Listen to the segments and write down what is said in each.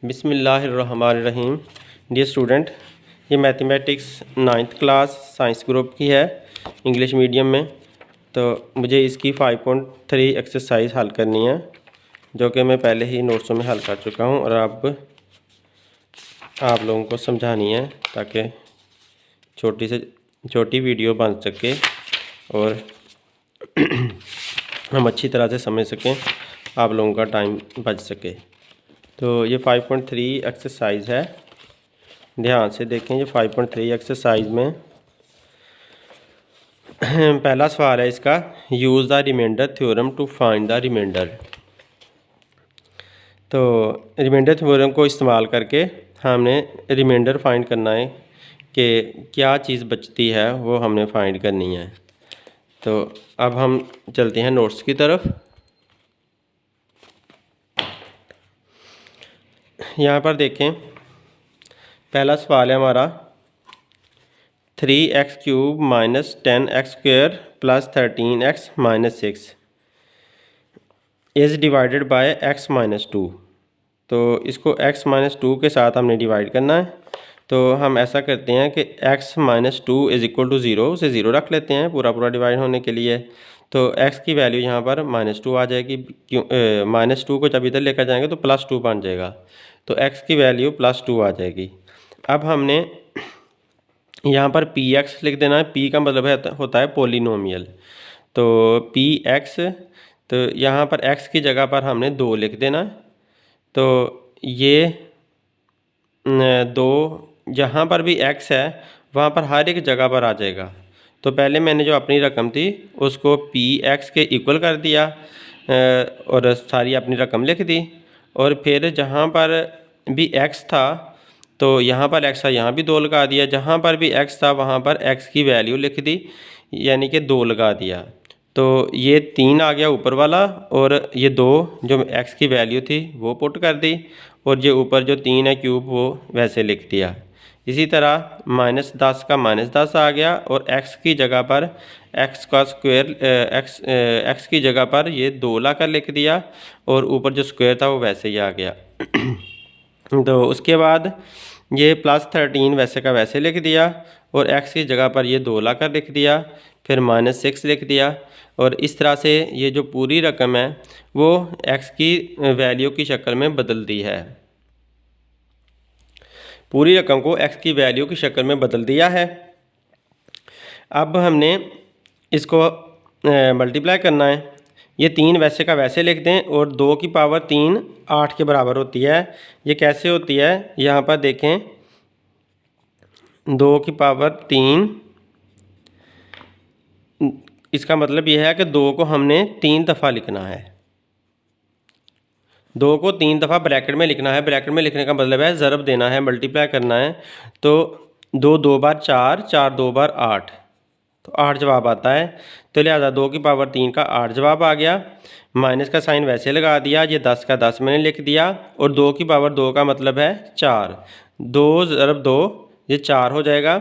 बिस्मिल्लाहिर्रहमानिर्रहीम। Dear student, ये mathematics 9th class science group की है इंग्लिश मीडियम में। तो मुझे इसकी 5.3 एक्सरसाइज हल करनी है, जो कि मैं पहले ही नोट्सों में हल कर चुका हूँ और अब आप लोगों को समझानी है ताकि छोटी से छोटी वीडियो बन सके और हम अच्छी तरह से समझ सकें, आप लोगों का टाइम बच सके। तो ये 5.3 एक्सरसाइज है, ध्यान से देखें। ये 5.3 एक्सरसाइज में पहला सवाल है इसका, use the remainder theorem to find the remainder. तो रिमाइंडर थ्योरम को इस्तेमाल करके हमने रिमाइंडर फाइंड करना है कि क्या चीज़ बचती है, वो हमने फाइंड करनी है। तो अब हम चलते हैं नोट्स की तरफ। यहाँ पर देखें, पहला सवाल है हमारा 3x³ minus 10x² plus 13x minus 6 is divided by x minus 2। तो इसको x माइनस 2 के साथ हमने डिवाइड करना है। तो हम ऐसा करते हैं कि x minus 2 is equal to 0, उसे 0 रख लेते हैं पूरा डिवाइड होने के लिए। तो x की वैल्यू यहाँ पर -2 आ जाएगी, क्यों -2 को जब इधर लेकर जाएंगे तो +2 बन जाएगा। तो x की वैल्यू +2 आ जाएगी। अब हमने यहाँ पर px लिख देना है। p का मतलब होता है पोलिनोमियल। तो px, तो यहाँ पर x की जगह पर हमने 2 लिख देना है। तो ये 2 जहाँ पर भी x है वहाँ पर हर एक जगह पर आ जाएगा। तो पहले मैंने जो अपनी रकम थी उसको px के इक्वल कर दिया और सारी अपनी रकम लिख दी। और फिर जहाँ पर भी x था तो यहाँ पर x था, यहाँ भी 2 लगा दिया। जहाँ पर भी x था वहाँ पर x की वैल्यू लिख दी, यानी कि 2 लगा दिया। तो ये 3 आ गया ऊपर वाला, और ये 2 जो x की वैल्यू थी वो पुट कर दी, और ये ऊपर जो 3 है क्यूब वो वैसे लिख दिया। इसी तरह -10 का -10 आ गया, और x की जगह पर x का स्क्वायर x की जगह पर ये 2 लाकर लिख दिया, और ऊपर जो स्क्वायर था वो वैसे ही आ गया। तो उसके बाद ये +13 वैसे का वैसे लिख दिया, और x की जगह पर ये 2 लाकर लिख दिया, फिर -6 लिख दिया। और इस तरह से ये जो पूरी रकम है वो x की वैल्यू की शक्ल में बदल दी है। पूरी रकम को x की वैल्यू की शक्ल में बदल दिया है। अब हमने इसको मल्टीप्लाई करना है। ये 3 वैसे का वैसे लिख दें, और 2 की पावर 3 8 के बराबर होती है। ये कैसे होती है, यहाँ पर देखें, 2 की पावर 3, इसका मतलब यह है कि 2 को हमने 3 दफ़ा लिखना है। 2 को 3 दफ़ा ब्रैकेट में लिखना है। ब्रैकेट में लिखने का मतलब है ज़रब देना है, मल्टीप्लाई करना है। तो 2 2 बार 4, 4 2 बार 8, तो 8 जवाब आता है। तो लिहाजा 2 की पावर 3 का 8 जवाब आ गया। माइनस का साइन वैसे लगा दिया, ये 10 का 10 मैंने लिख दिया, और 2 की पावर 2 का मतलब है 4। 2 ज़रब 2 ये 4 हो जाएगा।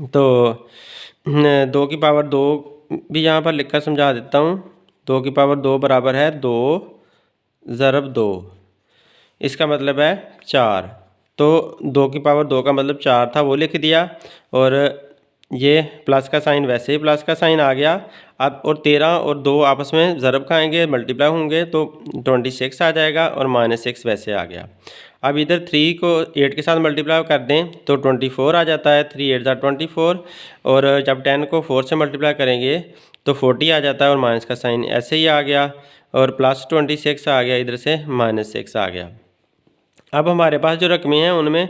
तो 2 की पावर 2 भी यहाँ पर लिखकर समझा देता हूँ। 2 की पावर 2 बराबर है 2 ज़रब 2, इसका मतलब है 4। तो 2 की पावर 2 का मतलब 4 था, वो लिख दिया, और ये प्लस का साइन वैसे ही प्लस का साइन आ गया। अब और 13 और 2 आपस में ज़रब खाएंगे, मल्टीप्लाई होंगे, तो 26 आ जाएगा, और -6 वैसे आ गया। अब इधर 3 को 8 के साथ मल्टीप्लाई कर दें तो 24 आ जाता है। 3 8 24, और जब 10 को 4 से मल्टीप्लाई करेंगे तो 40 आ जाता है, और माइनस का साइन ऐसे ही आ गया, और +26 आ गया, इधर से -6 आ गया। अब हमारे पास जो रकमें हैं उनमें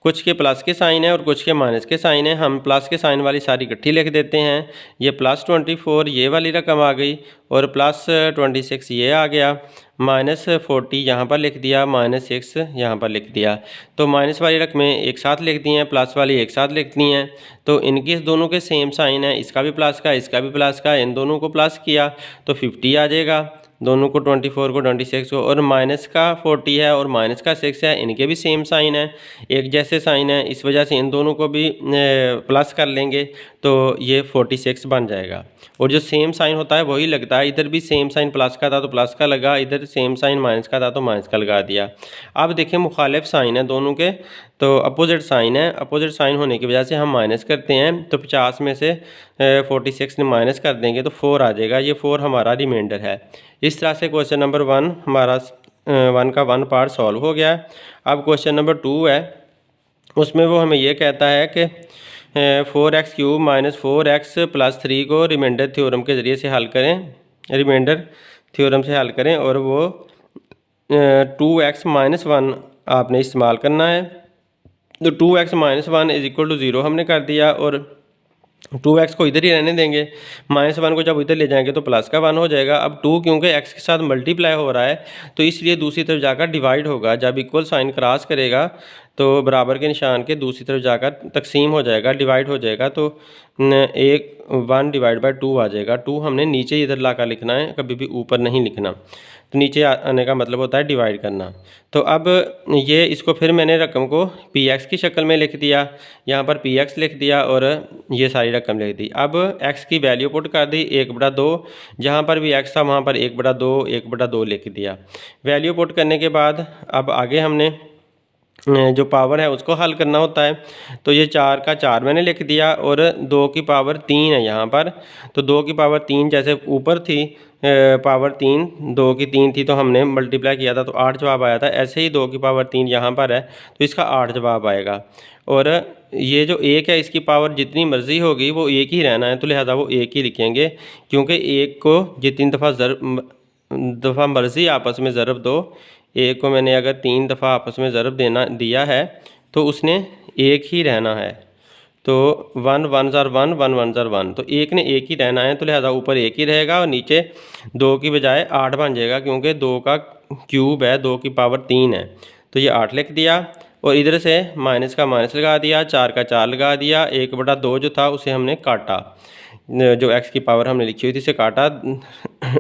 कुछ के प्लस के साइन है और कुछ के माइनस के साइन है। हम प्लस के साइन वाली सारी इकट्ठी लिख देते हैं। ये +24 ये वाली रकम आ गई, और +26 ये आ गया, -40 यहाँ पर लिख दिया, -6 यहाँ पर लिख दिया। तो माइनस वाली रकमें एक साथ लिख दी हैं, प्लस वाली एक साथ लिख दी हैं। तो इनके दोनों के सेम साइन है, इसका भी प्लस का इसका भी प्लस का, इन दोनों को प्लस किया तो 50 आ जाएगा। दोनों को 24 को 26 को, और माइनस का 40 है और माइनस का 6 है, इनके भी सेम साइन है, एक जैसे साइन है, इस वजह से इन दोनों को भी प्लस कर लेंगे तो ये 46 बन जाएगा। और जो सेम साइन होता है वही लगता है, इधर भी सेम साइन प्लस का था तो प्लस का लगा, इधर सेम साइन माइनस का था तो माइनस का लगा दिया। अब देखें मुखालिफ साइन है दोनों के, तो अपोजिट साइन है, अपोजिट साइन होने की वजह से हम माइनस करते हैं, तो 50 में से 46 में माइनस कर देंगे तो 4 आ जाएगा, ये 4 हमारा रिमाइंडर है। इस तरह से क्वेश्चन नंबर 1 हमारा 1 का 1 पार्ट सॉल्व हो गया। अब क्वेश्चन नंबर 2 है, उसमें वो हमें ये कहता है कि 4x³ माइनस 4x प्लस 3 को रिमाइंडर थ्योरम के ज़रिए से हल करें, रिमाइंडर थ्योरम से हल करें, और वो 2x माइनस 1 आपने इस्तेमाल करना है। तो 2x minus 1 is equal to 0 हमने कर दिया, और 2x को इधर ही रहने देंगे, -1 को जब इधर ले जाएंगे तो प्लस का 1 हो जाएगा। अब 2 क्योंकि x के साथ मल्टीप्लाई हो रहा है तो इसलिए दूसरी तरफ जाकर डिवाइड होगा, जब इक्वल साइन क्रॉस करेगा तो बराबर के निशान के दूसरी तरफ जाकर तकसीम हो जाएगा, डिवाइड हो जाएगा, तो 1 डिवाइड बाई 2 आ जाएगा। 2 हमने नीचे इधर ला कर लिखना है, कभी भी ऊपर नहीं लिखना, तो नीचे आने का मतलब होता है डिवाइड करना। तो अब ये इसको फिर मैंने रकम को px की शक्ल में लिख दिया, यहाँ पर px लिख दिया और ये सारी रकम लिख दी। अब x की वैल्यू पुट कर दी 1/2, जहाँ पर भी x था वहाँ पर 1/2 1/2 लिख दिया। वैल्यू पुट करने के बाद अब आगे हमने जो पावर है उसको हल करना होता है, तो ये 4 का 4 मैंने लिख दिया, और 2 की पावर 3 है यहाँ पर, तो 2 की पावर 3 जैसे ऊपर थी पावर 3, 2 की 3 थी तो हमने मल्टीप्लाई किया था तो 8 जवाब आया था, ऐसे ही 2 की पावर 3 यहाँ पर है तो इसका 8 जवाब आएगा। और ये जो 1 है इसकी पावर जितनी मर्ज़ी होगी वो 1 ही रहना है, तो लिहाजा वो 1 ही लिखेंगे, क्योंकि 1 को जितनी दफ़ा मर्ज़ी आपस में ज़रब दो, 1 को मैंने अगर 3 दफ़ा आपस में ज़रब दिया है तो उसने 1 ही रहना है, तो 1 1 ज़ार 1 1 1 ज़ार 1, तो 1 ने 1 ही रहना है, तो लिहाजा ऊपर 1 ही रहेगा और नीचे 2 की बजाय 8 बन जाएगा, क्योंकि 2 का क्यूब है, 2 की पावर 3 है, तो ये 8 लिख दिया। और इधर से माइनस का माइनस लगा दिया, 4 का 4 लगा दिया, 1/2 जो था उसे हमने काटा, जो x की पावर हमने लिखी हुई थी इसे काटा,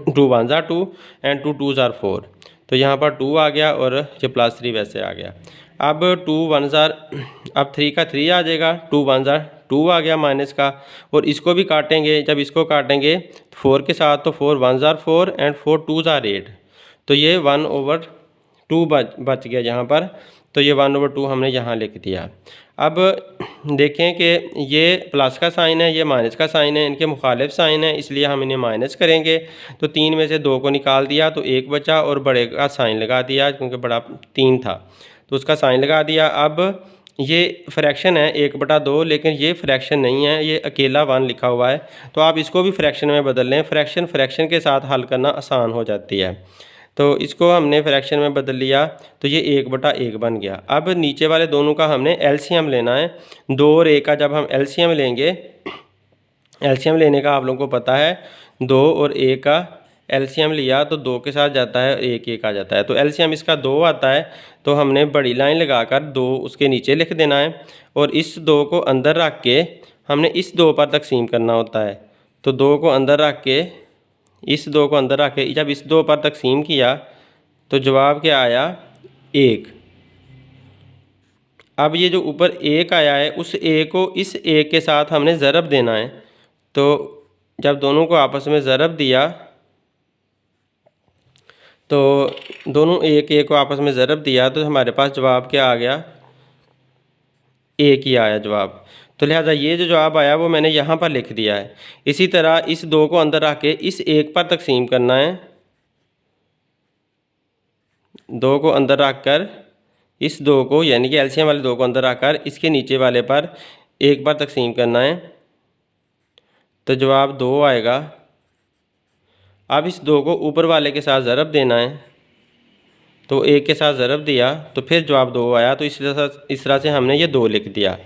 2 1 ज़ार 2 एंड 2 2 ज़ार 4, तो यहाँ पर 2 आ गया और ये +3 वैसे आ गया। अब 2 1 ज़ार, अब 3 का 3 आ जाएगा, 2 1 ज़ार 2 आ गया माइनस का, और इसको भी काटेंगे, जब इसको काटेंगे 4 के साथ तो 4 1 ज़ार 4 एंड 4 2 ज़ार 8, तो ये 1/2 बच गया यहाँ पर, तो ये 1/2 हमने यहाँ लिख दिया। अब देखें कि ये प्लस का साइन है, ये माइनस का साइन है, इनके मुखालिफ साइन है, इसलिए हम इन्हें माइनस करेंगे, तो 3 में से 2 को निकाल दिया तो 1 बचा, और बड़े का साइन लगा दिया क्योंकि बड़ा 3 था तो उसका साइन लगा दिया। अब ये फ्रैक्शन है 1/2, लेकिन ये फ्रैक्शन नहीं है, ये अकेला 1 लिखा हुआ है, तो आप इसको भी फ्रैक्शन में बदल लें, फ्रैक्शन के साथ हल करना आसान हो जाती है, तो इसको हमने फ्रैक्शन में बदल लिया तो ये 1/1 बन गया। अब नीचे वाले दोनों का हमने एलसीएम लेना है, 2 और 1 का जब हम एलसीएम लेंगे, एलसीएम लेने का आप लोगों को पता है, 2 और 1 का एलसीएम लिया तो 2 के साथ जाता है, 1 1 आ जाता है, तो एलसीएम इसका 2 आता है, तो हमने बड़ी लाइन लगाकर 2 उसके नीचे लिख देना है, और इस 2 को अंदर रख के हमने इस 2 पर तकसीम करना होता है, तो 2 को अंदर रख के इस 2 को अंदर रख के जब इस 2 पर तकसीम किया तो जवाब क्या आया 1। अब ये जो ऊपर 1 आया है उस 1 को इस 1 के साथ हमने ज़रब देना है, तो जब दोनों को आपस में ज़रब दिया तो दोनों 1 1 को आपस में ज़रब दिया तो हमारे पास जवाब क्या आ गया, 1 ही आया जवाब, तो लिहाजा ये जो जवाब आया वो मैंने यहाँ पर लिख दिया है। इसी तरह इस 2 को अंदर रख के इस 1 पर तकसीम करना है, 2 को अंदर रख कर इस 2 को यानी कि एलसीएम वाले 2 को अंदर रख कर इसके नीचे वाले पर 1 पर तकसीम करना है, तो जवाब 2 आएगा। अब इस 2 को ऊपर वाले के साथ ज़रब देना है, तो 1 के साथ ज़रब दिया तो फिर जवाब 2 आया, तो इस तरह से हमने ये 2 लिख दिया।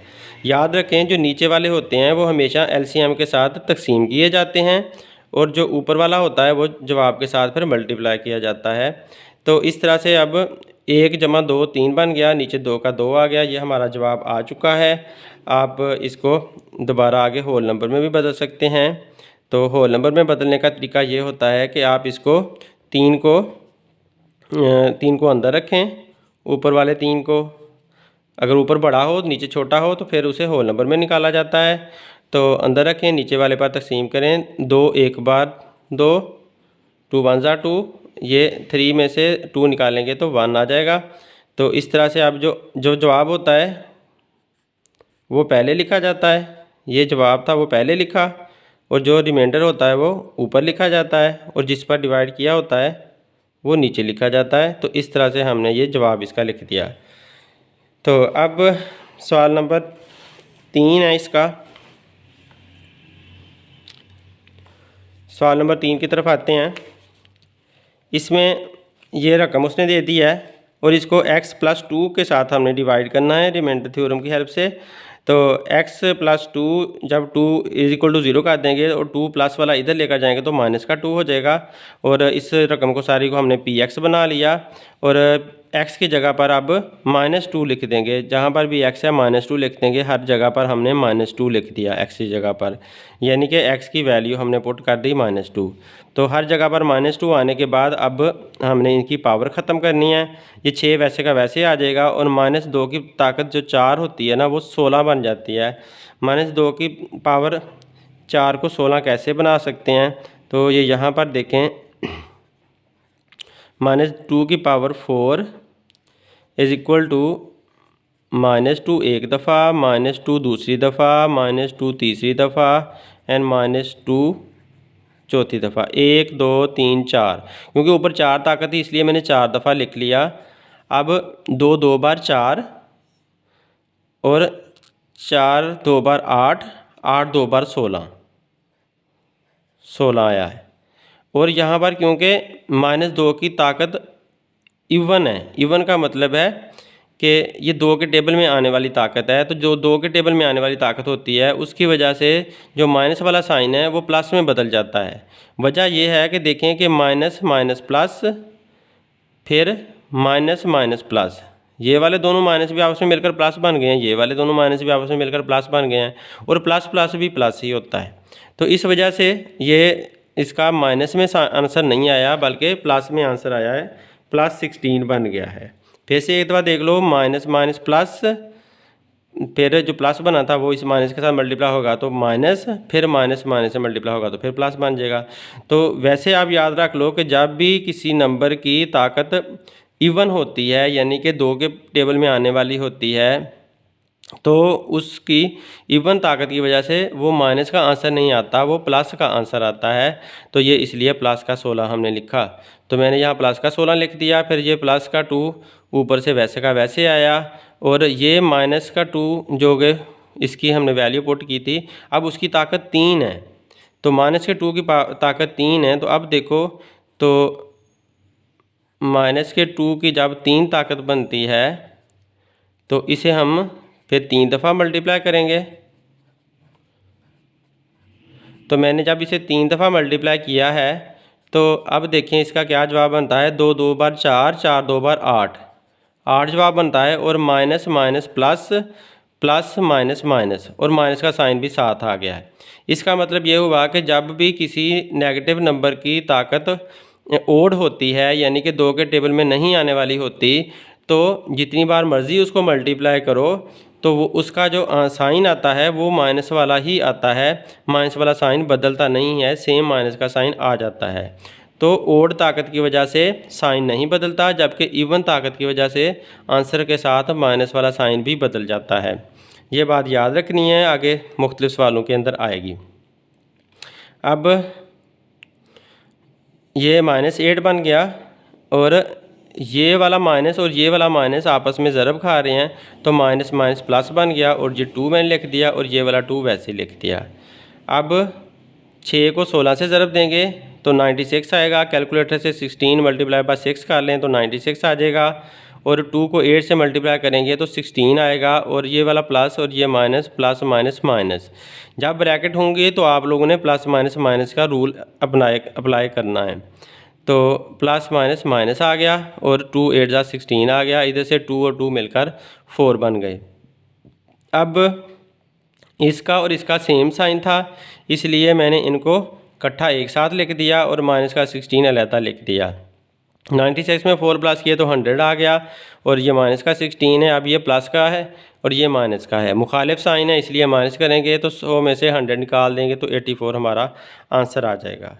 याद रखें जो नीचे वाले होते हैं वो हमेशा एलसीएम के साथ तकसीम किए जाते हैं, और जो ऊपर वाला होता है वो जवाब के साथ फिर मल्टीप्लाई किया जाता है। तो इस तरह से अब 1 + 2 3 बन गया, नीचे 2 का 2 आ गया, ये हमारा जवाब आ चुका है। आप इसको दोबारा आगे होल नंबर में भी बदल सकते हैं, तो होल नंबर में बदलने का तरीका ये होता है कि आप इसको 3 को अंदर रखें, ऊपर वाले 3 को, अगर ऊपर बड़ा हो नीचे छोटा हो तो फिर उसे होल नंबर में निकाला जाता है। तो अंदर रखें, नीचे वाले पर तकसीम करें, 2 एक बार 2, 2 1 ज़ा 2, ये 3 में से 2 निकालेंगे तो 1 आ जाएगा। तो इस तरह से अब जो जवाब होता है वो पहले लिखा जाता है, ये जवाब था वो पहले लिखा, और जो रिमाइंडर होता है वो ऊपर लिखा जाता है, और जिस पर डिवाइड किया होता है वो नीचे लिखा जाता है। तो इस तरह से हमने ये जवाब इसका लिख दिया। तो अब सवाल नंबर 3 है इसका। सवाल नंबर 3 की तरफ आते हैं। इसमें ये रकम उसने दे दी है और इसको x + 2 के साथ हमने डिवाइड करना है रिमाइंडर थ्योरम की हेल्प से। तो x + 2 जब 2 = 0 कर देंगे और 2 प्लस वाला इधर लेकर जाएंगे तो -2 हो जाएगा, और इस रकम को सारी को हमने px बना लिया, और x की जगह पर अब -2 लिख देंगे। जहाँ पर भी x है -2 लिख देंगे, हर जगह पर हमने -2 लिख दिया x की जगह पर, यानी कि x की वैल्यू हमने पुट कर दी -2। तो हर जगह पर -2 आने के बाद अब हमने इनकी पावर ख़त्म करनी है। ये 6 वैसे का वैसे आ जाएगा, और -2 की ताकत जो 4 होती है ना वो 16 बन जाती है। -2 की पावर 4 को 16 कैसे बना सकते हैं, तो ये यहाँ पर देखें, -2 की पावर 4 = -2 एक दफ़ा, -2 दूसरी दफ़ा, -2 तीसरी दफ़ा एंड -2 चौथी दफ़ा। 1 2 3 4, क्योंकि ऊपर 4 ताकत थी इसलिए मैंने 4 दफ़ा लिख लिया। अब 2 2 बार 4, और 4 2 बार 8, 8 2 बार 16, 16 आया है। और यहाँ पर क्योंकि -2 की ताकत इवन है, इवन का मतलब है कि ये 2 के टेबल में आने वाली ताकत है, तो जो 2 के टेबल में आने वाली ताकत होती है उसकी वजह से जो माइनस वाला साइन है वो प्लस में बदल जाता है। वजह यह है कि देखें कि माइनस माइनस प्लस, फिर माइनस माइनस प्लस, ये वाले दोनों माइनस भी आपस में मिलकर प्लस बन गए हैं, ये वाले दोनों माइनस भी आपस में मिलकर प्लस बन गए हैं, और प्लस प्लस भी प्लस ही होता है। तो इस वजह से ये इसका माइनस में आंसर नहीं आया बल्कि प्लस में आंसर आया है, +16 बन गया है। फिर से एक दफ़ा देख लो, माइनस माइनस प्लस, फिर जो प्लस बना था वो इस माइनस के साथ मल्टीप्लाई होगा तो माइनस, फिर माइनस माइनस से मल्टीप्लाई होगा तो फिर प्लस बन जाएगा। तो वैसे आप याद रख लो कि जब भी किसी नंबर की ताकत इवन होती है, यानी कि 2 के टेबल में आने वाली होती है, तो उसकी इवन ताकत की वजह से वो माइनस का आंसर नहीं आता, वो प्लस का आंसर आता है। तो ये इसलिए प्लस का 16 हमने लिखा। तो मैंने यहाँ प्लस का 16 लिख दिया, फिर ये प्लस का 2 ऊपर से वैसे का वैसे आया, और ये माइनस का 2 जो कि इसकी हमने वैल्यू पुट की थी, अब उसकी ताकत 3 है। तो माइनस के 2 की ताकत 3 है। तो अब देखो, तो माइनस के 2 की जब 3 ताकत बनती है तो इसे हम फिर 3 दफ़ा मल्टीप्लाई करेंगे। तो मैंने जब इसे 3 दफ़ा मल्टीप्लाई किया है तो अब देखें इसका क्या जवाब बनता है। 2 2 बार 4, 4 2 बार 8, 8 जवाब बनता है, और minus minus plus, plus minus minus, और माइनस का साइन भी साथ आ गया है। इसका मतलब ये हुआ कि जब भी किसी नेगेटिव नंबर की ताकत ओड होती है, यानी कि 2 के टेबल में नहीं आने वाली होती, तो जितनी बार मर्ज़ी उसको मल्टीप्लाई करो तो वो उसका जो साइन आता है वो माइनस वाला ही आता है, माइनस वाला साइन बदलता नहीं है, सेम माइनस का साइन आ जाता है। तो ओड ताकत की वजह से साइन नहीं बदलता, जबकि इवन ताकत की वजह से आंसर के साथ माइनस वाला साइन भी बदल जाता है। ये बात याद रखनी है, आगे मुख्तलिफ सवालों के अंदर आएगी। अब ये -8 बन गया, और ये वाला माइनस और ये वाला माइनस आपस में ज़रब खा रहे हैं, तो माइनस माइनस प्लस बन गया, और ये 2 मैंने लिख दिया और ये वाला 2 वैसे लिख दिया। अब 6 को 16 से ज़रब देंगे तो 96 आएगा। कैलकुलेटर से 16 × 6 कर लें तो 96 आ जाएगा, और 2 को 8 से मल्टीप्लाई करेंगे तो 16 आएगा, और ये वाला प्लस और ये माइनस, प्लस माइनस माइनस। जब ब्रैकेट होंगे तो आप लोगों ने प्लस माइनस माइनस का रूल अप्लाई करना है। तो प्लस माइनस माइनस आ गया, और 2 8 = 16 आ गया। इधर से 2 और 2 मिलकर 4 बन गए। अब इसका और इसका सेम साइन था, इसलिए मैंने इनको इकट्ठा एक साथ लिख दिया और माइनस का 16 अलहदा लिख दिया। 96 में 4 प्लस किए तो 100 आ गया और ये माइनस का 16 है। अब ये प्लस का है और ये माइनस का है, मुखालिफ साइन है इसलिए माइनस करेंगे तो 100 में से 100 निकाल देंगे तो 84 हमारा आंसर आ जाएगा।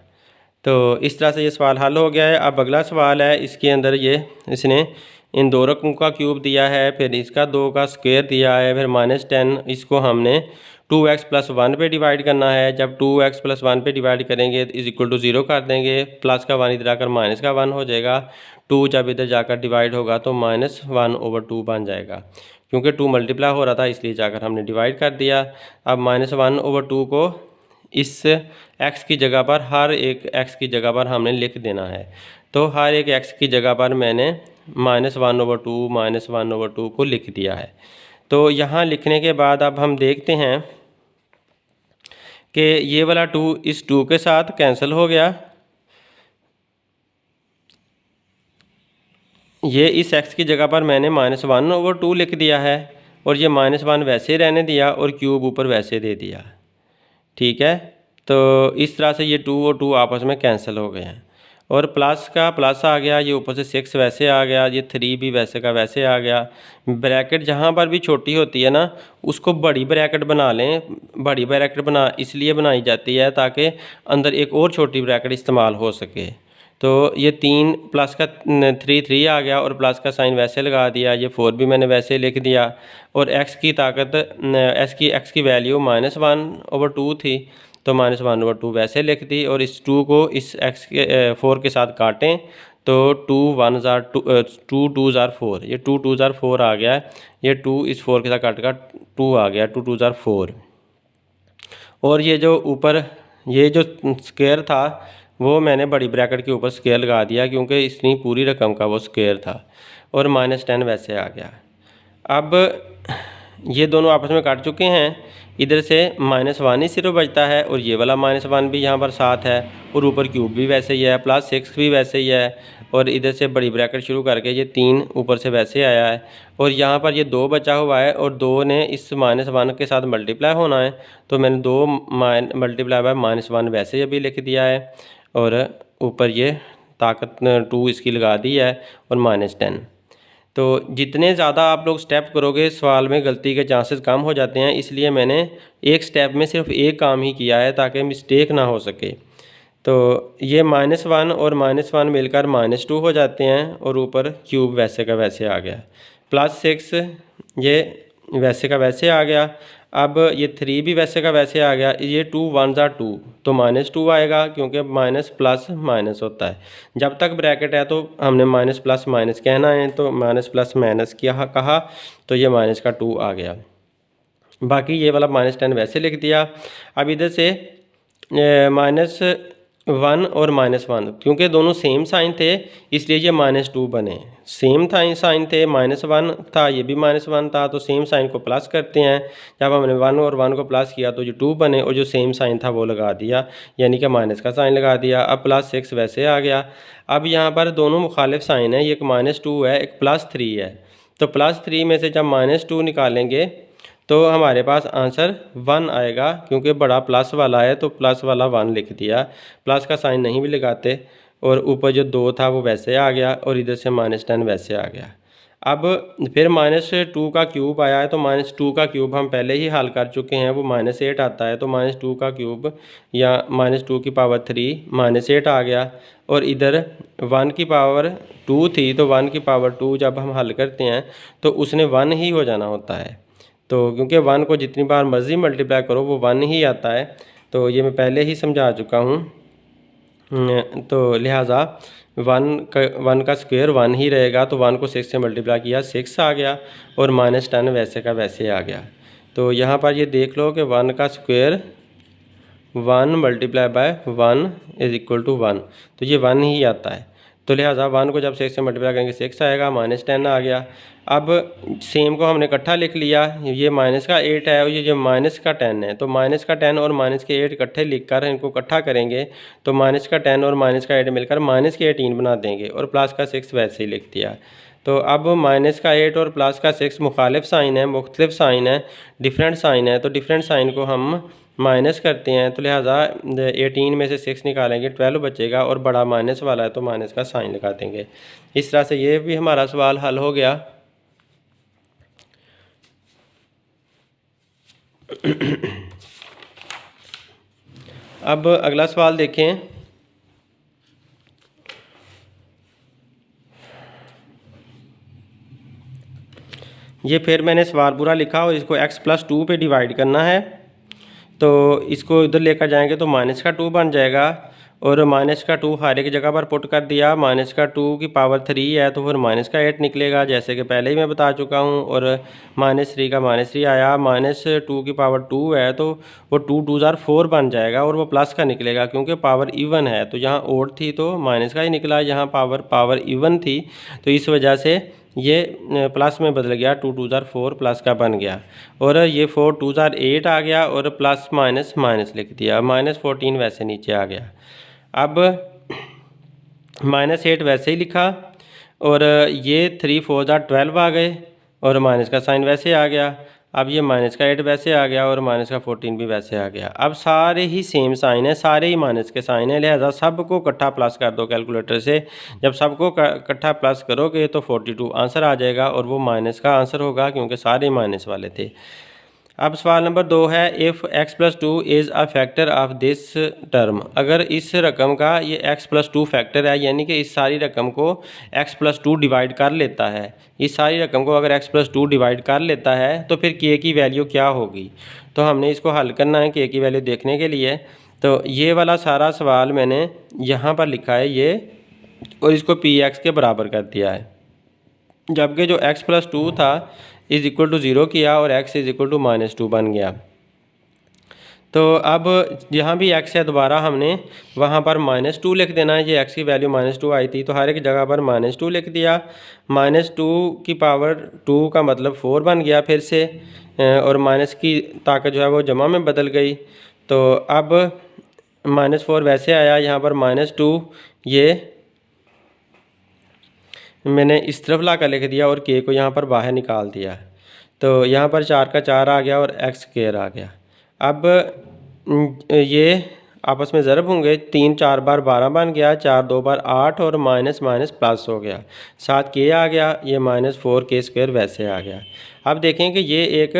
तो इस तरह से ये सवाल हल हो गया है। अब अगला सवाल है, इसके अंदर ये इसने इन दो रकमों का क्यूब दिया है, फिर इसका 2 का स्क्वायर दिया है, फिर -10 इसको हमने 2x + 1 पे डिवाइड करना है। जब 2x + 1 पे डिवाइड करेंगे तो = 0 कर देंगे, प्लस का 1 इधर आकर माइनस का 1 हो जाएगा। 2 जब इधर जाकर डिवाइड होगा तो -1/2 बन जाएगा, क्योंकि 2 मल्टीप्लाई हो रहा था इसलिए जाकर हमने डिवाइड कर दिया। अब -1/2 को इस x की जगह पर, हर एक x की जगह पर हमने लिख देना है। तो हर एक x की जगह पर मैंने -1/2 को लिख दिया है। तो यहाँ लिखने के बाद अब हम देखते हैं कि ये वाला 2 इस 2 के साथ कैंसिल हो गया, ये इस x की जगह पर मैंने -1/2 लिख दिया है और ये -1 वैसे रहने दिया और क्यूब ऊपर वैसे दे दिया। ठीक है, तो इस तरह से ये 2 और 2 आपस में कैंसिल हो गए हैं और प्लस का प्लस आ गया, ये ऊपर से 6 वैसे आ गया, ये 3 भी वैसे का वैसे आ गया। ब्रैकेट जहाँ पर भी छोटी होती है ना उसको बड़ी ब्रैकेट बना लें। बड़ी ब्रैकेट इसलिए बनाई जाती है ताकि अंदर एक और छोटी ब्रैकेट इस्तेमाल हो सके। तो ये 3 प्लस का 3 आ गया और प्लस का साइन वैसे लगा दिया, ये 4 भी मैंने वैसे लिख दिया और x की ताकत x की वैल्यू -1/2 थी तो -1/2 वैसे लिख दी और इस 2 को इस x के 4 के साथ काटें तो 2 2 ज़ार 4, ये 2 2 ज़ार 4 आ गया है। ये 2 इस 4 के साथ काट का 2 आ गया, 2 2 ज़ार 4। और ये जो ऊपर ये जो स्क्वायर था वो मैंने बड़ी ब्रैकेट के ऊपर स्क्वायर लगा दिया क्योंकि इतनी पूरी रकम का वो स्क्वायर था और -10 वैसे आ गया। अब ये दोनों आपस में काट चुके हैं, इधर से -1 ही सिर्फ बचता है और ये वाला -1 भी यहाँ पर साथ है और ऊपर क्यूब भी वैसे ही है, +6 भी वैसे ही है और इधर से बड़ी ब्रैकेट शुरू करके ये 3 ऊपर से वैसे आया है और यहाँ पर ये 2 बचा हुआ है और 2 ने इस -1 के साथ मल्टीप्लाई होना है तो मैंने 2 मल्टीप्लाई बाय -1 वैसे अभी लिख दिया है और ऊपर ये ताकत 2 इसकी लगा दी है और -10। तो जितने ज़्यादा आप लोग स्टेप करोगे सवाल में गलती के चांसेस कम हो जाते हैं, इसलिए मैंने एक स्टेप में सिर्फ एक काम ही किया है ताकि मिस्टेक ना हो सके। तो ये -1 और -1 मिलकर -2 हो जाते हैं और ऊपर क्यूब वैसे का वैसे आ गया, +6 ये वैसे का वैसे आ गया। अब ये 3 भी वैसे का वैसे आ गया, ये 2 1 ज़ा 2 तो -2 आएगा क्योंकि माइनस प्लस माइनस होता है। जब तक ब्रैकेट है तो हमने माइनस प्लस माइनस कहना है, तो माइनस प्लस माइनस किया कहा तो ये माइनस का 2 आ गया। बाकी ये वाला -10 वैसे लिख दिया। अब इधर से -1 और -1 क्योंकि दोनों सेम साइन थे इसलिए ये -2 बने। सेम था साइन थे, -1 था ये भी -1 था, तो सेम साइन को प्लस करते हैं। जब हमने 1 और 1 को प्लस किया तो जो 2 बने और जो सेम साइन था वो लगा दिया, यानी कि माइनस का साइन लगा दिया। अब +6 वैसे आ गया। अब यहाँ पर दोनों मुखालिफ साइन है, एक -2 है एक +3 है, तो +3 में से जब -2 निकालेंगे तो हमारे पास आंसर 1 आएगा क्योंकि बड़ा प्लस वाला है तो प्लस वाला 1 लिख दिया, प्लस का साइन नहीं भी लगाते। और ऊपर जो 2 था वो वैसे आ गया और इधर से -10 वैसे आ गया। अब फिर -2 का क्यूब आया है तो -2 का क्यूब हम पहले ही हल कर चुके हैं, वो -8 आता है। तो -2 का क्यूब या -2 की पावर 3 -8 आ गया और इधर 1 की पावर 2 थी तो 1 की पावर 2 जब हम हल करते हैं तो उसने 1 ही हो जाना होता है। तो क्योंकि 1 को जितनी बार मर्जी मल्टीप्लाई करो वो 1 ही आता है, तो ये मैं पहले ही समझा चुका हूँ। तो लिहाजा 1 का स्क्वायर 1 ही रहेगा, तो 1 को 6 से मल्टीप्लाई किया 6 आ गया और -10 वैसे का वैसे आ गया। तो यहाँ पर ये देख लो कि 1 का स्क्वायर 1 मल्टीप्लाई बाय 1 = 1, तो ये 1 ही आता है। तो लिहाजा 1 को जब 6 से मल्टीप्लाई करेंगे 6 आएगा, -10 आ गया। अब सेम को हमने इकट्ठा लिख लिया, ये माइनस का 8 है और ये जो माइनस का 10 है, तो माइनस का 10 और माइनस के 8 इकट्ठे लिखकर इनको इकट्ठा करेंगे तो माइनस का 10 और माइनस का 8 मिलकर माइनस के 18 बना देंगे और प्लस का 6 वैसे ही लिख दिया। तो अब माइनस का 8 और प्लस का 6 मुखालिफ साइन है, मुख्तलिफ साइन है, डिफरेंट साइन है, तो डिफरेंट साइन को हम माइनस करते हैं तो लिहाजा 18 में से 6 निकालेंगे 12 बचेगा और बड़ा माइनस वाला है तो माइनस का साइन लगा देंगे। इस तरह से ये भी हमारा सवाल हल हो गया। अब अगला सवाल देखें। ये फिर मैंने सवाल पूरा लिखा और इसको x+2 पे डिवाइड करना है, तो इसको इधर लेकर जाएंगे तो माइनस का 2 बन जाएगा और माइनस का 2 हर एक जगह पर पुट कर दिया। माइनस का 2 की पावर 3 है तो फिर माइनस का 8 निकलेगा, जैसे कि पहले ही मैं बता चुका हूँ। और -3 का -3 आया, -2 की पावर 2 है तो वो 2 2 ज़ार 4 बन जाएगा और वो प्लस का निकलेगा क्योंकि पावर इवन है। तो यहाँ ओड थी तो माइनस का ही निकला, यहाँ पावर इवन थी तो इस वजह से ये प्लस में बदल गया, 2 2 ज़ार 4 प्लस का बन गया। और ये 4 2 ज़ार 8 आ गया और प्लस माइनस माइनस लिख दिया, -14 वैसे नीचे आ गया। अब -8 वैसे ही लिखा और ये 3 4 ज़ार 12 आ गए और माइनस का साइन वैसे आ गया। अब ये माइनस का 8 वैसे आ गया और माइनस का 14 भी वैसे आ गया। अब सारे ही सेम साइन है, सारे ही माइनस के साइन है, लिहाजा सबको इकट्ठा प्लस कर दो कैलकुलेटर से। जब सबको इकट्ठा प्लस करोगे तो 42 आंसर आ जाएगा और वो माइनस का आंसर होगा क्योंकि सारे माइनस वाले थे। अब सवाल नंबर 2 है, if x+2 is a factor of this term. अगर इस रकम का ये x+2 फैक्टर है, यानी कि इस सारी रकम को x+2 डिवाइड कर लेता है, इस सारी रकम को अगर x+2 डिवाइड कर लेता है तो फिर k की वैल्यू क्या होगी। तो हमने इसको हल करना है k की वैल्यू देखने के लिए। तो ये वाला सारा सवाल मैंने यहाँ पर लिखा है ये, और इसको px के बराबर कर दिया है, जबकि जो x+2 था इज़ इक्वल टू 0 किया और x इज़ इक्वल टू -2 बन गया। तो अब यहाँ भी x है, दोबारा हमने वहाँ पर -2 लिख देना है। ये x की वैल्यू -2 आई थी तो हर एक जगह पर -2 लिख दिया। -2 की पावर 2 का मतलब 4 बन गया फिर से, और माइनस की ताकत जो है वो जमा में बदल गई। तो अब -4 वैसे आया, यहाँ पर -2 ये मैंने इस तरफ ला कर लिख दिया और k को यहाँ पर बाहर निकाल दिया। तो यहाँ पर 4 का 4 आ गया और x² आ गया। अब ये आपस में ज़रब होंगे, 3 4 बार 12 बन गया, 4 2 बार 8 और माइनस माइनस प्लस हो गया, साथ k आ गया, ये -4k² वैसे आ गया। अब देखें कि ये एक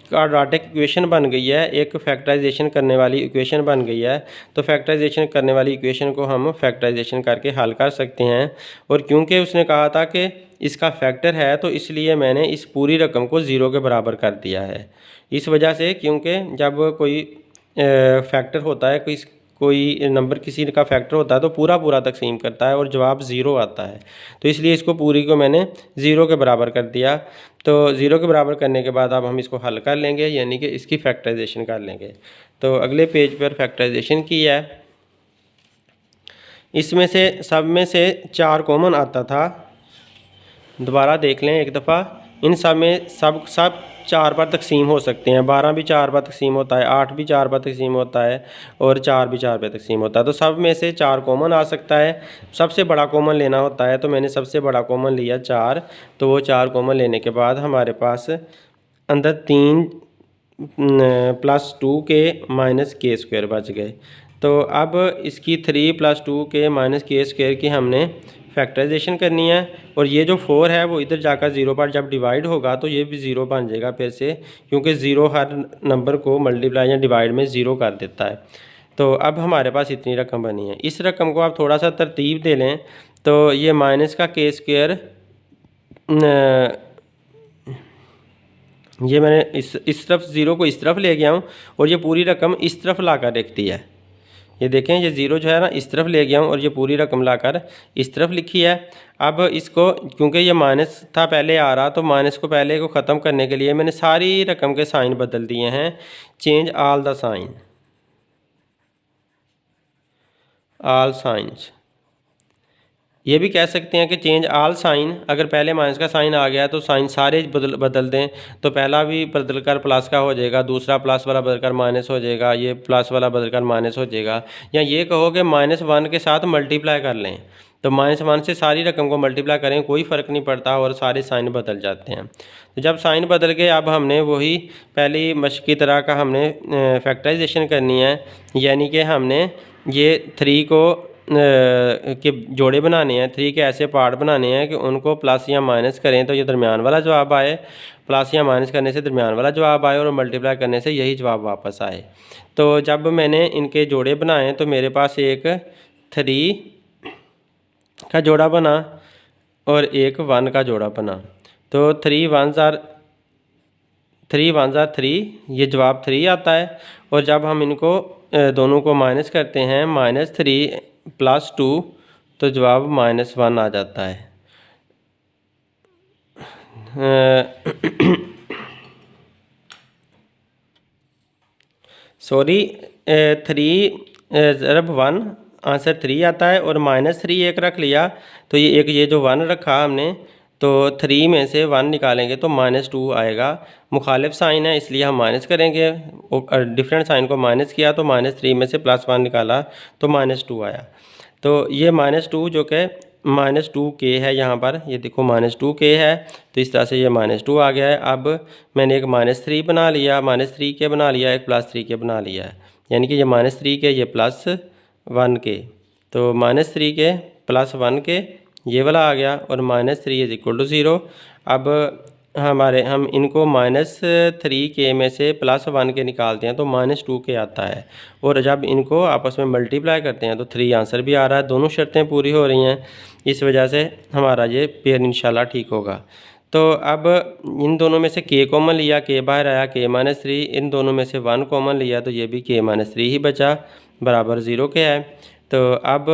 क्वाड्रेटिक इक्वेशन बन गई है, एक फैक्टराइजेशन करने वाली इक्वेशन बन गई है। तो फैक्टराइजेशन करने वाली इक्वेशन को हम फैक्टराइजेशन करके हल कर सकते हैं। और क्योंकि उसने कहा था कि इसका फैक्टर है तो इसलिए मैंने इस पूरी रकम को 0 के बराबर कर दिया है। इस वजह से, क्योंकि जब कोई फैक्टर होता है, कोई नंबर किसी का फैक्टर होता है तो पूरा पूरा तकसीम करता है और जवाब 0 आता है, तो इसलिए इसको पूरी को मैंने 0 के बराबर कर दिया। तो 0 के बराबर करने के बाद अब हम इसको हल कर लेंगे, यानी कि इसकी फैक्टराइजेशन कर लेंगे। तो अगले पेज पर फैक्टराइजेशन की है। इसमें से सब में से 4 कॉमन आता था, दोबारा देख लें एक दफ़ा। इन सब में सब 4 पर तकसीम हो सकते हैं, 12 भी 4 पर तकसीम होता है, 8 भी 4 पर तकसीम होता है और 4 भी 4 पर तकसीम होता है। तो सब में से 4 कॉमन आ सकता है, सबसे बड़ा कॉमन लेना होता है। तो मैंने सबसे बड़ा कॉमन लिया 4, तो वो 4 कॉमन लेने के बाद हमारे पास अंदर 3 + 2k - k² बच गए। तो अब इसकी 3 + 2k - k² की हमने फैक्टराइजेशन करनी है। और ये जो 4 है वो इधर जाकर 0 पर जब डिवाइड होगा तो ये भी 0 बन जाएगा फिर से, क्योंकि 0 हर नंबर को मल्टीप्लाई या डिवाइड में 0 कर देता है। तो अब हमारे पास इतनी रकम बनी है। इस रकम को आप थोड़ा सा तरतीब दे लें तो ये माइनस का k², ये मैंने इस तरफ 0 को इस तरफ ले गया हूँ और ये पूरी रकम इस तरफ ला कर रख दी है। ये देखें, ये 0 जो है ना इस तरफ ले गया हूँ और ये पूरी रकम लाकर इस तरफ लिखी है। अब इसको, क्योंकि ये माइनस था पहले आ रहा, तो माइनस को पहले को ख़त्म करने के लिए मैंने सारी रकम के साइन बदल दिए हैं। Change all the sign, all science, ये भी कह सकते हैं कि चेंज ऑल साइन। अगर पहले माइनस का साइन आ गया तो साइन सारे बदल दें, तो पहला भी बदलकर प्लस का हो जाएगा, दूसरा प्लस वाला बदलकर माइनस हो जाएगा, ये प्लस वाला बदलकर माइनस हो जाएगा। या ये कहो कि -1 के साथ मल्टीप्लाई कर लें, तो -1 से सारी रकम को मल्टीप्लाई करें कोई फ़र्क नहीं पड़ता और सारे साइन बदल जाते हैं। तो जब साइन बदल गए अब हमने वही पहली मश्क की तरह का हमने फैक्टराइजेशन करनी है, यानी कि हमने ये 3 को के जोड़े बनाने हैं, 3 के ऐसे पार्ट बनाने हैं कि उनको प्लस या माइनस करें तो ये दरमियान वाला जवाब आए, प्लस या माइनस करने से दरमियान वाला जवाब आए और मल्टीप्लाई करने से यही जवाब वापस आए। तो जब मैंने इनके जोड़े बनाए तो मेरे पास एक 3 का जोड़ा बना और एक 1 का जोड़ा बना। तो 3 1s are 3, ये जवाब 3 आता है। और जब हम इनको दोनों को माइनस करते हैं -3 + 2 तो जवाब -1 आ जाता है। सॉरी 3 ज़रब 1 आंसर 3 आता है और -3 एक रख लिया तो ये जो 1 रखा हमने तो 3 में से 1 निकालेंगे तो -2 आएगा। मुखालिफ साइन है इसलिए हम माइनस करेंगे, डिफरेंट साइन को माइनस किया तो -3 में से +1 निकाला तो -2 आया। तो ये -2 जो कि -2k है, यहाँ पर ये देखो -2k है तो इस तरह से ये -2 आ गया है। अब मैंने एक -3 बना लिया, -3k बना लिया, एक +3k बना लिया है, यानी कि ये -3k ये +1k, तो -3k +1k ये वाला आ गया और -3 = 0। अब हम इनको -3k में से +1k निकालते हैं तो -2k आता है और जब इनको आपस में मल्टीप्लाई करते हैं तो 3 आंसर भी आ रहा है। दोनों शर्तें पूरी हो रही हैं, इस वजह से हमारा ये पेयर इंशाल्लाह ठीक होगा। तो अब इन दोनों में से k कॉमन लिया, k बाहर आया k-3, इन दोनों में से 1 कॉमन लिया तो ये भी k-3 ही बचा, बराबर 0 के है। तो अब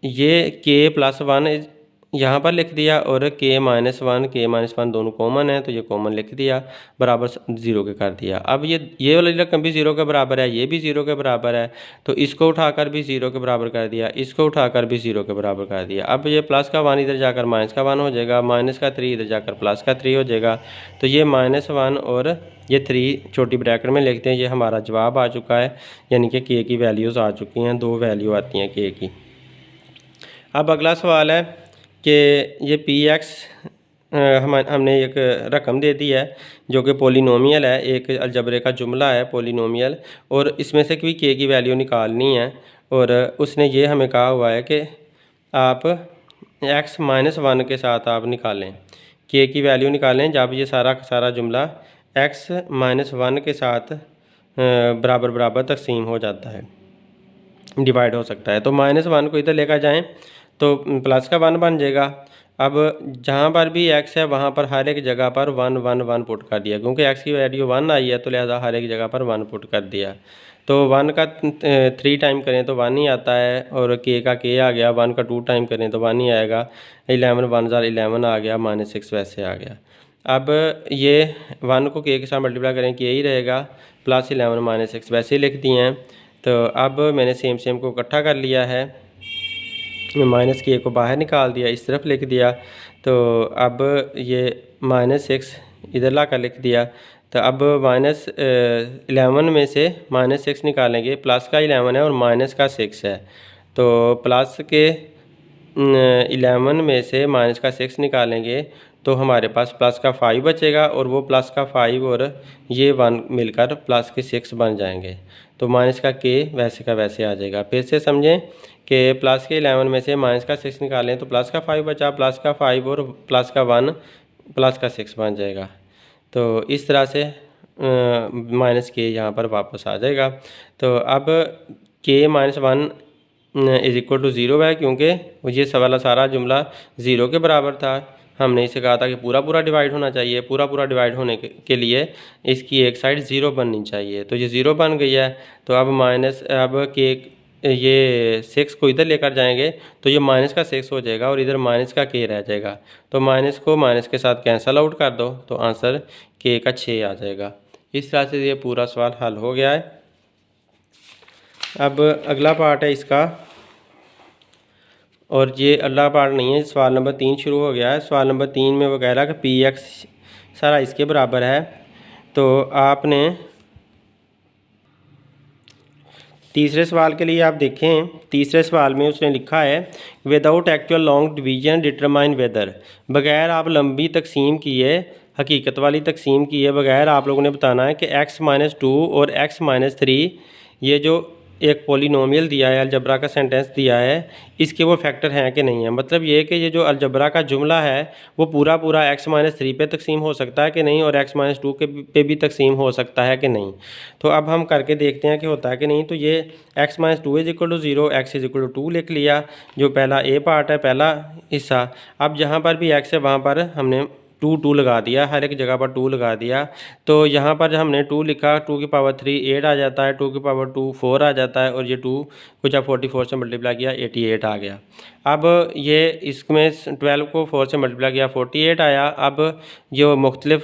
ये k + 1 यहाँ पर लिख दिया और k-1 दोनों कॉमन है तो ये कॉमन लिख दिया, बराबर 0 के कर दिया। अब ये वाली रकम भी 0 के बराबर है, ये भी 0 के बराबर है, तो इसको उठाकर भी 0 के बराबर कर दिया, इसको उठाकर भी 0 के बराबर कर दिया। अब ये प्लस का 1 इधर जाकर माइनस का 1 हो जाएगा, माइनस का 3 इधर जाकर प्लस का 3 हो जाएगा। तो ये -1 और ये 3 छोटी ब्रैकेट में लिखते हैं, ये हमारा जवाब आ चुका है, यानी कि k की वैल्यूज़ आ चुकी हैं, 2 वैल्यू आती हैं k की। अब अगला सवाल है कि ये px हमने एक रकम दे दी है जो कि पोलिनोमियल है, एक अलजबरे का जुमला है पोलिनोमियल, और इसमें से कोई k की वैल्यू निकालनी है। और उसने ये हमें कहा हुआ है कि आप x -1 के साथ आप निकालें, k की वैल्यू निकालें जब ये सारा जुमला x -1 के साथ बराबर बराबर तकसीम हो जाता है, डिवाइड हो सकता है। तो -1 को इधर लेकर जाएं तो प्लस का 1 बन जाएगा। अब जहाँ पर भी x है वहाँ पर हर एक जगह पर 1 1 1 पुट कर दिया, क्योंकि x की वैल्यू 1 आई है तो लिहाजा हर एक जगह पर 1 पुट कर दिया। तो 1 का 3 टाइम करें तो 1 ही आता है, और k का k आ गया, 1 का 2 टाइम करें तो 1 ही आएगा, 11 1 11 आ गया, -6 वैसे आ गया। अब ये 1 को k के साथ मल्टीप्लाई करें k ही रहेगा, +11 -6 वैसे ही लिख दिए हैं। तो अब मैंने सेम को इकट्ठा कर लिया है, -k को बाहर निकाल दिया, इस तरफ लिख दिया। तो अब ये -6 इधर ला कर लिख दिया। तो अब -11 में से -6 निकालेंगे, प्लस का 11 है और माइनस का 6 है, तो प्लस के 11 में से माइनस का 6 निकालेंगे तो हमारे पास प्लस का 5 बचेगा, और वो प्लस का 5 और ये 1 मिलकर प्लस के 6 बन जाएंगे। तो माइनस का k वैसे का वैसे आ जाएगा। फिर से समझें कि प्लस के 11 में से माइनस का 6 निकालें तो प्लस का 5 बचा, प्लस का 5 और प्लस का 1 प्लस का 6 बन जाएगा। तो इस तरह से -k यहाँ पर वापस आ जाएगा। तो अब k -1 = 0 है, क्योंकि ये सारा जुमला 0 के बराबर था। हमने इसे कहा था कि पूरा डिवाइड होना चाहिए, पूरा डिवाइड होने के लिए इसकी एक साइड 0 बननी चाहिए, तो ये 0 बन गई है। तो अब k ये 6 को इधर लेकर जाएंगे तो ये माइनस का 6 हो जाएगा और इधर माइनस का k रह जाएगा। तो माइनस को माइनस के साथ कैंसल आउट कर दो तो आंसर k का 6 आ जाएगा। इस तरह से ये पूरा सवाल हल हो गया है। अब अगला पार्ट है इसका, और ये अगला पार्ट नहीं है, सवाल नंबर 3 शुरू हो गया है। सवाल नंबर 3 में वो कह रहा है कि px सारा इसके बराबर है। तो आपने तीसरे सवाल के लिए आप देखें, तीसरे सवाल में उसने लिखा है without actual long division determine whether, बग़ैर आप लंबी तकसीम किए, हकीकत वाली तकसीम किए बग़ैर आप लोगों ने बताना है कि x-2 और x-3 ये जो एक पॉलिनोमियल दिया है, अलजबरा का सेंटेंस दिया है, इसके वो फैक्टर हैं कि नहीं है। मतलब ये कि ये जो अलजबरा का जुमला है वो पूरा पूरा x-3 पे तकसीम हो सकता है कि नहीं और x-2 के पे भी तकसीम हो सकता है कि नहीं। तो अब हम करके देखते हैं कि होता है कि नहीं। तो ये x-2 is equal to 0, x is equal to 2 लिख लिया, जो पहला ए पार्ट है, पहला हिस्सा। अब जहाँ पर भी x है वहाँ पर हमने 2 लगा दिया, हर एक जगह पर 2 लगा दिया। तो यहाँ पर हमने 2 लिखा, 2 की पावर 3 8 आ जाता है, 2 की पावर 2 4 आ जाता है, और ये 2 को जब 44 से मल्टीप्लाई किया 88 आ गया। अब ये इसमें 12 को 4 से मल्टीप्लाई किया 48 आया। अब जो मुख्तलिफ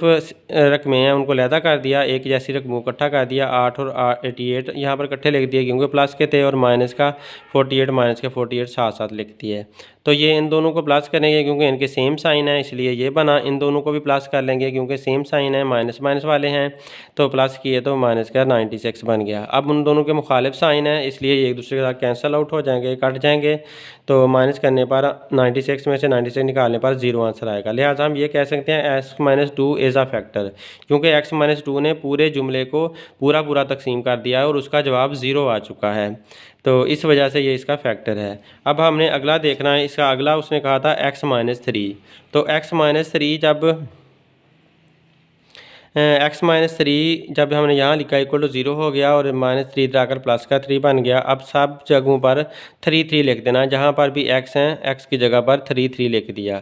रकमें हैं उनको लहदा कर दिया, एक जैसी रकमों को इकट्ठा कर दिया, 8 और 88 यहाँ पर इकट्ठे लिख दिए क्योंकि प्लस के थे, और माइनस का 48 माइनस के 48 साथ साथ लिख दिए। तो ये इन दोनों को प्लस करेंगे क्योंकि इनके सेम साइन है, इसलिए ये बना। इन दोनों को भी प्लस कर लेंगे क्योंकि सेम साइन है, माइनस माइनस वाले हैं, तो प्लस किए तो माइनस का 96 बन गया। अब उन दोनों के मुखालिफ साइन है, इसलिए ये एक दूसरे के साथ कैंसिल आउट हो जाएंगे, कट जाएंगे। तो माइनस करने पर 96 में से 96 निकालने पर 0 आंसर आएगा। लिहाजा हम ये कह सकते हैं x-2 इज़ अ फैक्टर, क्योंकि x-2 ने पूरे जुमले को पूरा पूरा तकसीम कर दिया है और उसका जवाब 0 आ चुका है, तो इस वजह से ये इसका फैक्टर है। अब हमने अगला देखना है, इसका अगला उसने कहा था x-3। तो x-3 जब हमने यहाँ लिखा इक्वल टू 0 हो गया और -3 आकर प्लस का 3 बन गया। अब सब जगहों पर 3 लिख देना, जहाँ पर भी x हैं x की जगह पर 3 लिख दिया।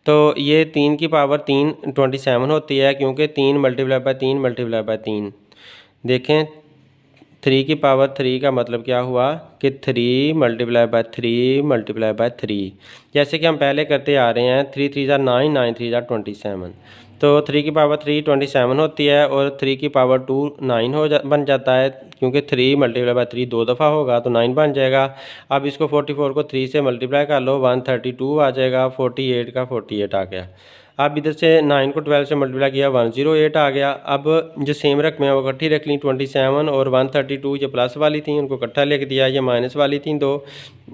तो ये 3 की पावर 3 27 होती है, क्योंकि 3 मल्टीप्लाई बाय 3 मल्टीप्लाई बाय 3। देखें 3 की पावर 3 का मतलब क्या हुआ कि 3 मल्टीप्लाई बाय 3 मल्टीप्लाई बाय 3, जैसे कि हम पहले करते आ रहे हैं। 3 3 9, 9 3 27। तो 3 की पावर 3 27 होती है, और 3 की पावर 2 9 बन जाता है, क्योंकि 3 मल्टीप्लाई बाय 3 2 दफ़ा होगा तो 9 बन जाएगा। अब इसको 44 को 3 से मल्टीप्लाई कर लो, 132 आ जाएगा, 48 का 48 आ गया। अब इधर से 9 को 12 से मल्टीप्लाई किया 108 आ गया। अब जो सेम रकमें हैं वो इकट्ठी रख ली, 27 और 132 ये प्लस वाली थी, उनको इकट्ठा लिख दिया। ये माइनस वाली थी दो,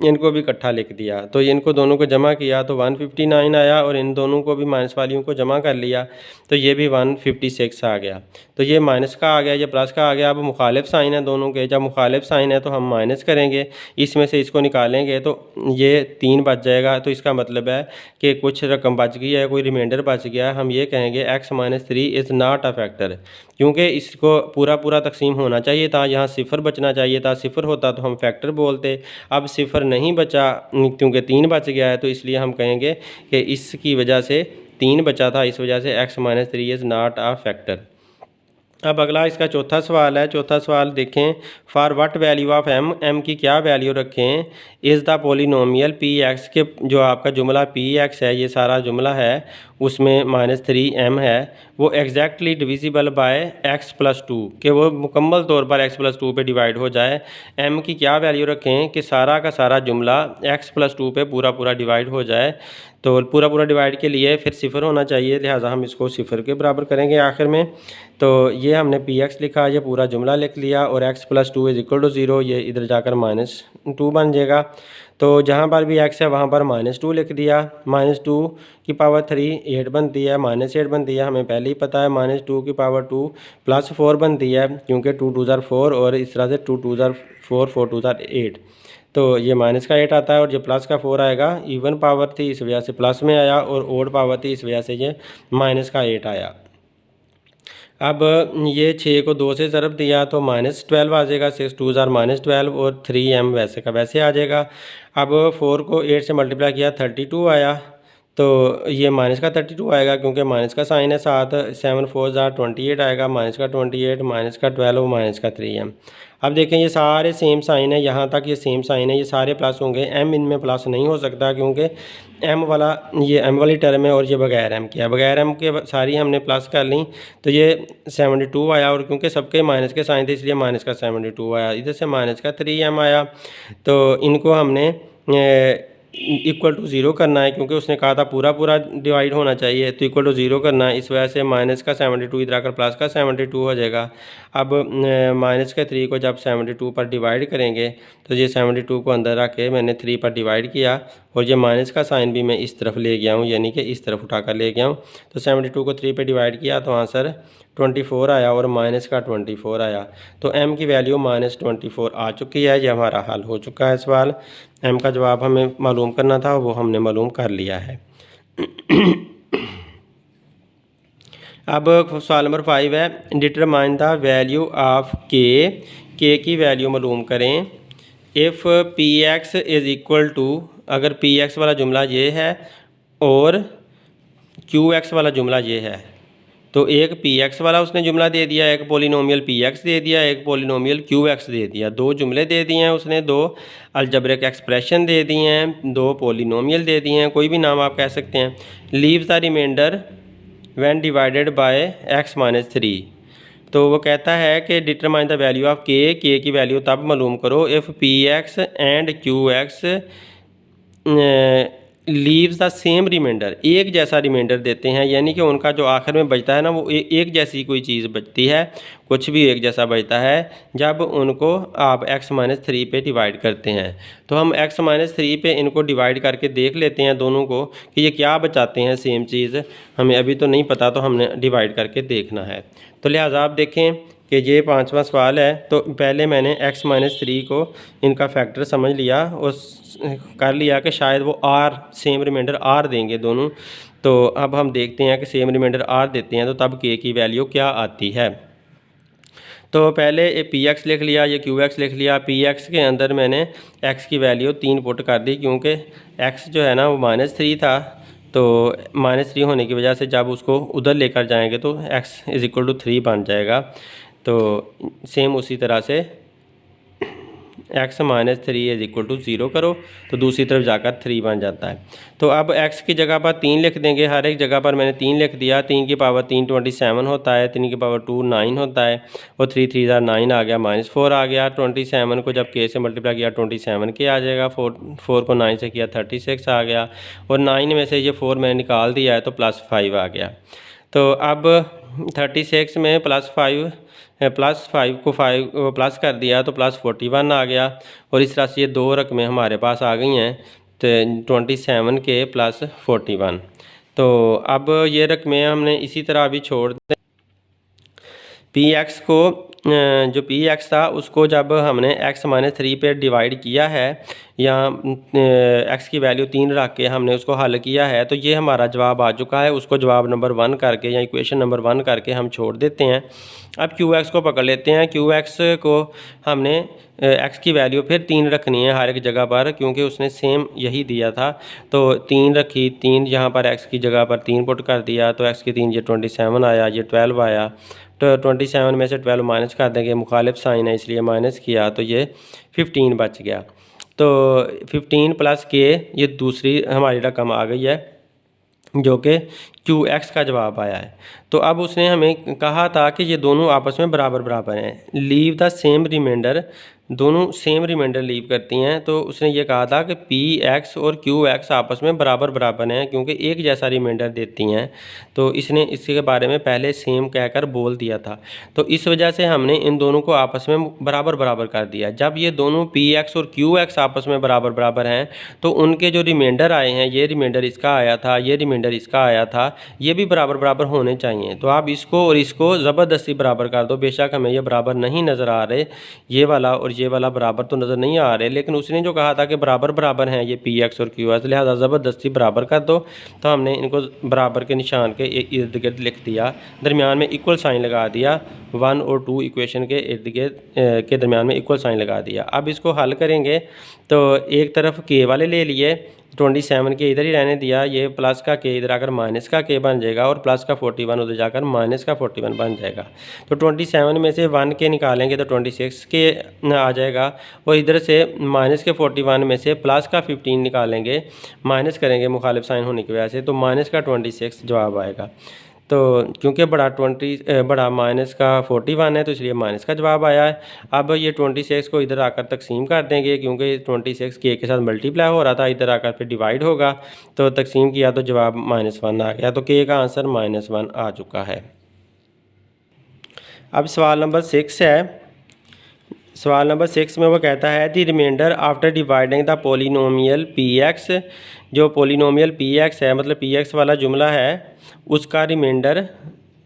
इनको भी इकट्ठा लिख दिया। तो इनको दोनों को जमा किया तो 159 आया, और इन दोनों को भी माइनस वालियों को जमा कर लिया तो ये भी 156 आ गया। तो ये माइनस का आ गया, ये प्लस का आ गया। अब मुखालिफ साइन है दोनों के, जब मुखालिफ साइन है तो हम माइनस करेंगे, इसमें से इसको निकालेंगे तो ये 3 बच जाएगा। तो इसका मतलब है कि कुछ रकम बच गई है, कोई रिमाइंडर बच गया है। हम ये कहेंगे x-3 is not a factor, क्योंकि इसको पूरा पूरा तकसीम होना चाहिए था, यहाँ सिफर बचना चाहिए था। सिफर होता तो हम फैक्टर बोलते। अब सिफर नहीं बचा क्योंकि 3 बच गया है, तो इसलिए हम कहेंगे कि इसकी वजह से 3 बचा था, इस वजह से x-3 is not a factor. अब अगला इसका चौथा सवाल है। चौथा सवाल देखें, for what value of m, m की क्या वैल्यू रखें इज़ द पोलिनोमियल px के, जो आपका जुमला px है, ये सारा जुमला है, उसमें -3m है, वो एग्जैक्टली डिविजिबल बाय x+2, कि वो मुकम्मल तौर पर x+2 पे डिवाइड हो जाए। m की क्या वैल्यू रखें कि सारा का सारा जुमला x+2 पे पूरा पूरा डिवाइड हो जाए। तो पूरा पूरा डिवाइड के लिए फिर सिफर होना चाहिए, लिहाजा हम इसको सिफर के बराबर करेंगे आखिर में। तो ये हमने px लिखा, ये पूरा जुमला लिख लिया, और x+2 इज़ इक्वल टू 0, ये इधर जाकर -2 बन जाएगा। तो जहाँ पर भी x है वहाँ पर -2 लिख दिया। -2 की पावर 3 8 बनती है, -8 बनती है, हमें पहले ही पता है। -2 की पावर 2 + 4 बनती है, क्योंकि 2 2 ज़ार 4, और इस तरह से 2 2 ज़ार 4, 4 2 ज़ार 8। तो ये माइनस का 8 आता है, और ये प्लस का 4 आएगा। इवन पावर थी इस वजह से प्लस में आया, और ओड पावर थी इस वजह से ये माइनस का 8 आया। अब ये 6 को 2 से ज़रब दिया तो -12 आ जाएगा, 6 2 ज़ार -12, और 3m वैसे का वैसे आ जाएगा। अब 4 को 8 से मल्टीप्लाई किया 32 आया, तो ये माइनस का 32 आएगा, क्योंकि माइनस का साइन है साथ। 7 4 ज़ार 28 आएगा, माइनस का 28, माइनस का 12, माइनस का 3m। अब देखें ये सारे सेम साइन है, यहाँ तक ये सेम साइन है, ये सारे प्लस होंगे। m इनमें प्लस नहीं हो सकता, क्योंकि m वाला, ये m वाली टर्म है, और ये बगैर m के है। बगैर m के सारी हमने प्लस कर ली, तो ये 72 आया, और क्योंकि सबके माइनस के साइन थे इसलिए माइनस का 72 आया। इधर से माइनस का 3m आया। तो इनको हमने इक्वल टू ज़ीरो करना है, क्योंकि उसने कहा था पूरा पूरा डिवाइड होना चाहिए, तो इक्वल टू ज़ीरो करना है। इस वजह से माइनस का 72 इधर आकर प्लस का 72 हो जाएगा। अब माइनस के 3 को जब 72 पर डिवाइड करेंगे तो ये 72 को अंदर रख के मैंने 3 पर डिवाइड किया, और ये माइनस का साइन भी मैं इस तरफ ले गया हूँ, यानी कि इस तरफ उठाकर ले गया हूँ। तो 72 को 3 पे डिवाइड किया तो आंसर 24 आया और माइनस का 24 आया। तो m की वैल्यू -24 आ चुकी है। ये हमारा हल हो चुका है सवाल। m का जवाब हमें मालूम करना था, वो हमने मालूम कर लिया है। अब सवाल नंबर 5 है, डिटरमाइन द वैल्यू ऑफ के की वैल्यू मालूम करें। If P X is equal to, अगर पी एक्स वाला जुमला ये है और क्यू एक्स वाला जुमला ये है, तो एक पी एक्स वाला उसने जुमला दे दिया, एक पोलिनोमियल पी एक्स दे दिया, एक पोलिनोमियल क्यू एक्स दे दिया। दो जुमले दे दिए हैं उसने, दो अलजब्रिक एक्सप्रेशन दे दिए हैं, दो पोलिनोमियल दे दिए हैं, कोई भी नाम आप कह सकते हैं। Leave the remainder when divided by x-3। तो वो कहता है कि डिटरमाइन द वैल्यू ऑफ के की वैल्यू तब मालूम करो if P X and Q X leaves the same remainder, एक जैसा रिमाइंडर देते हैं, यानी कि उनका जो आखिर में बचता है ना, वो एक जैसी कोई चीज़ बचती है, कुछ भी एक जैसा बचता है जब उनको आप x-3 पे डिवाइड करते हैं। तो हम x-3 पे इनको डिवाइड करके देख लेते हैं दोनों को कि ये क्या बचाते हैं सेम चीज़। हमें अभी तो नहीं पता, तो हमने डिवाइड करके देखना है। तो लिहाजा आप देखें कि ये 5वां सवाल है। तो पहले मैंने x-3 को इनका फैक्टर समझ लिया और कर लिया कि शायद वो r सेम रिमाइंडर r देंगे दोनों। तो अब हम देखते हैं कि सेम रिमाइंडर r देते हैं तो तब k की वैल्यू क्या आती है। तो पहले ये पी एक्स लिख लिया, ये क्यू एक्स लिख लिया। पी एक्स के अंदर मैंने x की वैल्यू 3 पुट कर दी, क्योंकि x जो है ना वो -3 था, तो -3 होने की वजह से जब उसको उधर लेकर जाएंगे तो x = 3 बन जाएगा। तो सेम उसी तरह से x-3 = 0 करो तो दूसरी तरफ जाकर 3 बन जाता है। तो अब x की जगह पर 3 लिख देंगे, हर एक जगह पर मैंने 3 लिख दिया। 3 की पावर 3 27 होता है, 3 की पावर 2 9 होता है, और 3 3 9 आ गया, -4 आ गया। 27 को जब k से मल्टीप्लाई किया 27 के आ जाएगा, 4 को 9 से किया 36 आ गया, और 9 में से ये 4 मैंने निकाल दिया है तो +5 आ गया। तो अब 36 में +5 को 5 प्लस कर दिया तो +41 आ गया, और इस तरह से ये दो रकमें हमारे पास आ गई हैं, तो 27 के +41। तो अब ये रकमें हमने इसी तरह अभी छोड़ दें। पी एक्स को जो पी एक्स था उसको जब हमने x-3 पे डिवाइड किया है, या x की वैल्यू 3 रख के हमने उसको हल किया है, तो ये हमारा जवाब आ चुका है। उसको जवाब नंबर 1 करके या इक्वेशन नंबर 1 करके हम छोड़ देते हैं। अब क्यू एक्स को पकड़ लेते हैं। क्यू एक्स को हमने x की वैल्यू फिर 3 रखनी है हर एक जगह पर, क्योंकि उसने सेम यही दिया था। तो 3 रखी, 3 यहाँ पर x की जगह पर 3 पुट कर दिया, तो x की 3 ये 27 आया, ये 12 आया। तो 27 में से 12 माइनस कर देंगे, मुखालिफ साइन है इसलिए माइनस किया, तो ये 15 बच गया। तो 15 + k ये दूसरी हमारी रकम आ गई है, जो कि क्यू एक्स का जवाब आया है। तो अब उसने हमें कहा था कि ये दोनों आपस में बराबर बराबर हैं। लीव द सेम रिमाइंडर, दोनों सेम रिमाइंडर लीव करती हैं। तो उसने ये कहा था कि पी एक्स और क्यू एक्स आपस में बराबर बराबर हैं, क्योंकि एक जैसा रिमाइंडर देती हैं। तो इसने इसके बारे में पहले सेम कहकर बोल दिया था। तो इस वजह से हमने इन दोनों को आपस में बराबर बराबर कर दिया। जब ये दोनों पी एक्स और क्यू एक्स आपस में बराबर बराबर हैं, तो उनके जो रिमाइंडर आए हैं, ये रिमाइंडर इसका आया था, ये रिमाइंडर इसका आया था, ये भी बराबर बराबर होने चाहिए। तो आप इसको और इसको ज़बरदस्ती बराबर कर दो। बेशक हमें ये बराबर नहीं नज़र आ रहे, ये वाला और ये वाला बराबर तो नज़र नहीं आ रहे, लेकिन उसने जो कहा था कि बराबर बराबर हैं ये पी एक्स और क्यू एक्स, लिहाजा ज़बरदस्ती बराबर कर दो। तो हमने इनको बराबर के निशान के इर्द गिर्द लिख दिया, दरमियान में इक्वल साइन लगा दिया। 1 और 2 इक्वेशन के इर्द गिर्द के दरमियान में इक्वल साइन लगा दिया। अब इसको हल करेंगे तो एक तरफ के वाले ले लिए, 27 के इधर ही रहने दिया, ये प्लस का के इधर आकर माइनस का के बन जाएगा, और प्लस का 41 उधर जाकर माइनस का 41 बन जाएगा। तो 27 में से 1 के निकालेंगे तो 26 के आ जाएगा, और इधर से माइनस के 41 में से प्लस का 15 निकालेंगे, माइनस करेंगे मुखालिफ साइन होने की वजह से, तो माइनस का 26 जवाब आएगा। तो क्योंकि बड़ा माइनस का 41 है तो इसलिए माइनस का जवाब आया है। अब ये 26 को इधर आकर तकसीम कर देंगे, क्योंकि 26 के साथ मल्टीप्लाई हो रहा था, इधर आकर फिर डिवाइड होगा, तो तकसीम किया तो जवाब -1 आ गया। तो के का आंसर -1 आ चुका है। अब सवाल नंबर 6 है। सवाल नंबर 6 में वो कहता है the remainder after dividing the polynomial P X. जो पोलिनोमियल पी एक्स है, मतलब पी एक्स वाला जुमला है, उसका remainder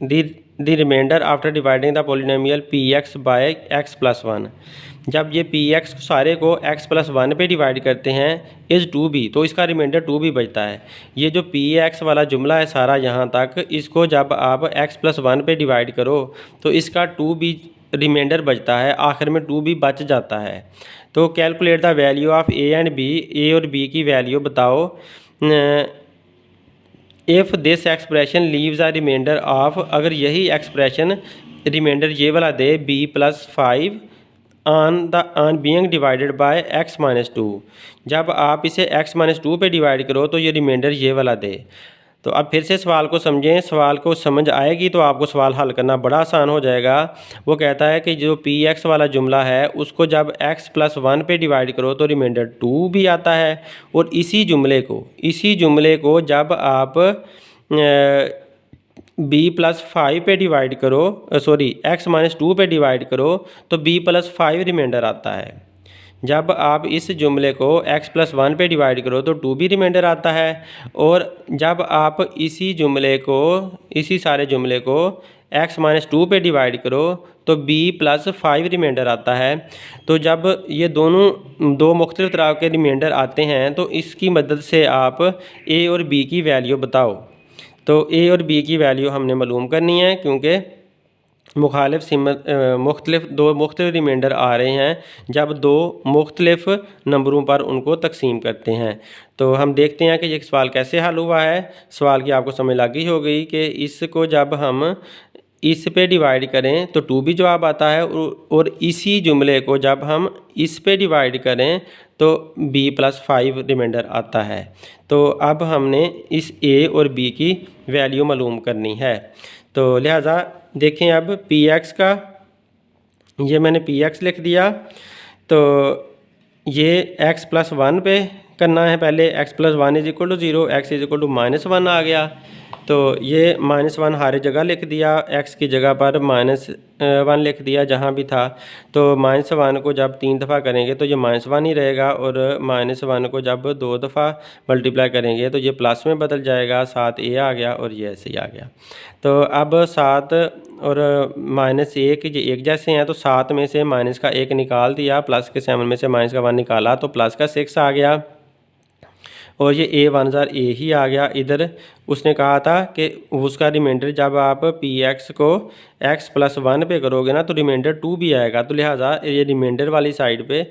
the remainder after dividing the polynomial P X by X plus 1। जब ये पी एक्स सारे को x प्लस 1 पे डिवाइड करते हैं इज़ 2b, तो इसका रिमाइंडर 2b बचता है। ये जो पी एक्स वाला जुमला है सारा यहाँ तक, इसको जब आप x प्लस 1 पे डिवाइड करो तो इसका 2b रिमाइंडर बचता है, आखिर में 2b बच जाता है। तो calculate the value of a and b, a और b की वैल्यू बताओ। If this expression leaves a remainder of, अगर यही एक्सप्रेशन रिमाइंडर ये वाला दे b+5 on being divided by x-2। जब आप इसे x-2 पे डिवाइड करो तो ये रिमाइंडर ये वाला दे। तो अब फिर से सवाल को समझें, सवाल को समझ आएगी तो आपको सवाल हल करना बड़ा आसान हो जाएगा। वो कहता है कि जो पी एक्स वाला जुमला है उसको जब x प्लस 1 पे डिवाइड करो तो रिमाइंडर 2 भी आता है, और इसी जुमले को जब आप b+5 पे डिवाइड करो, x-2 पे डिवाइड करो तो b+5 रिमाइंडर आता है। जब आप इस जुमले को x प्लस 1 पे डिवाइड करो तो 2b रिमाइंडर आता है, और जब आप इसी सारे जुमले को x-2 पे डिवाइड करो तो b+5 रिमाइंडर आता है। तो जब ये दो मुख्तलिफ तरह के रिमाइंडर आते हैं तो इसकी मदद से आप a और b की वैल्यू बताओ। तो a और b की वैल्यू हमने मालूम करनी है, क्योंकि दो मुख्तलिफ रिमाइंडर आ रहे हैं जब दो मुख्तलिफ नंबरों पर उनको तकसीम करते हैं। तो हम देखते हैं कि ये सवाल कैसे हल हुआ है। सवाल की आपको समझ लगी हो गई कि इसको जब हम इस पे डिवाइड करें तो 2b जवाब आता है, और इसी जुमले को जब हम इस पे डिवाइड करें तो b+5 रिमाइंडर आता है। तो अब हमने इस a और b की वैल्यू मालूम करनी है। तो लिहाजा देखें अब पी एक्स का, ये मैंने पी एक्स लिख दिया। तो ये x प्लस 1 पे करना है पहले, x plus 1 is equal to 0, x is equal to -1 आ गया। तो ये -1 हर जगह लिख दिया, x की जगह पर -1 लिख दिया जहाँ भी था। तो -1 को जब 3 दफ़ा करेंगे तो ये -1 ही रहेगा, और -1 को जब 2 दफ़ा मल्टीप्लाई करेंगे तो ये प्लस में बदल जाएगा, 7a आ गया और ये ऐसे ही आ गया। तो अब 7 और -1 ये एक जैसे हैं, तो 7 में से माइनस का 1 निकाल दिया, प्लस के 7 में से माइनस का 1 निकाला तो प्लस का 6 आ गया, और ये a ही आ गया। इधर उसने कहा था कि उसका रिमाइंडर जब आप पी एक्स को x प्लस 1 पे करोगे ना तो रिमाइंडर 2 भी आएगा। तो लिहाजा ये रिमाइंडर वाली साइड पे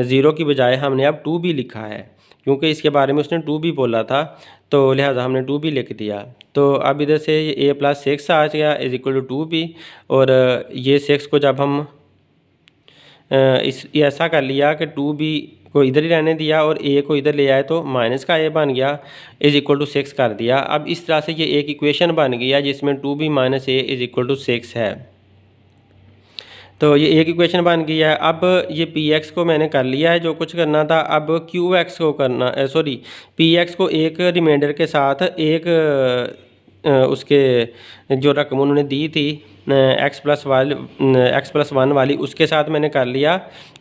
0 की बजाय हमने अब 2 भी लिखा है, क्योंकि इसके बारे में उसने 2 भी बोला था, तो लिहाजा हमने 2 भी लिख दिया। तो अब इधर से ये a+6 आ गया इज इक्वल टू 2b, और ये 6 को जब हम ऐसा कर लिया कि 2b को इधर ही रहने दिया और a को इधर ले आए तो माइनस का a बन गया इज इक्वल टू 6 कर दिया। अब इस तरह से ये एक इक्वेशन बन गया जिसमें 2b minus a is equal to 6 है। तो ये एक इक्वेशन बन गई है। अब ये पी एक्स को मैंने कर लिया है जो कुछ करना था। अब क्यू एक्स को करना पी एक्स को एक रिमाइंडर के साथ एक उसके जो रकम उन्होंने दी थी x प्लस 1 वाली, उसके साथ मैंने कर लिया।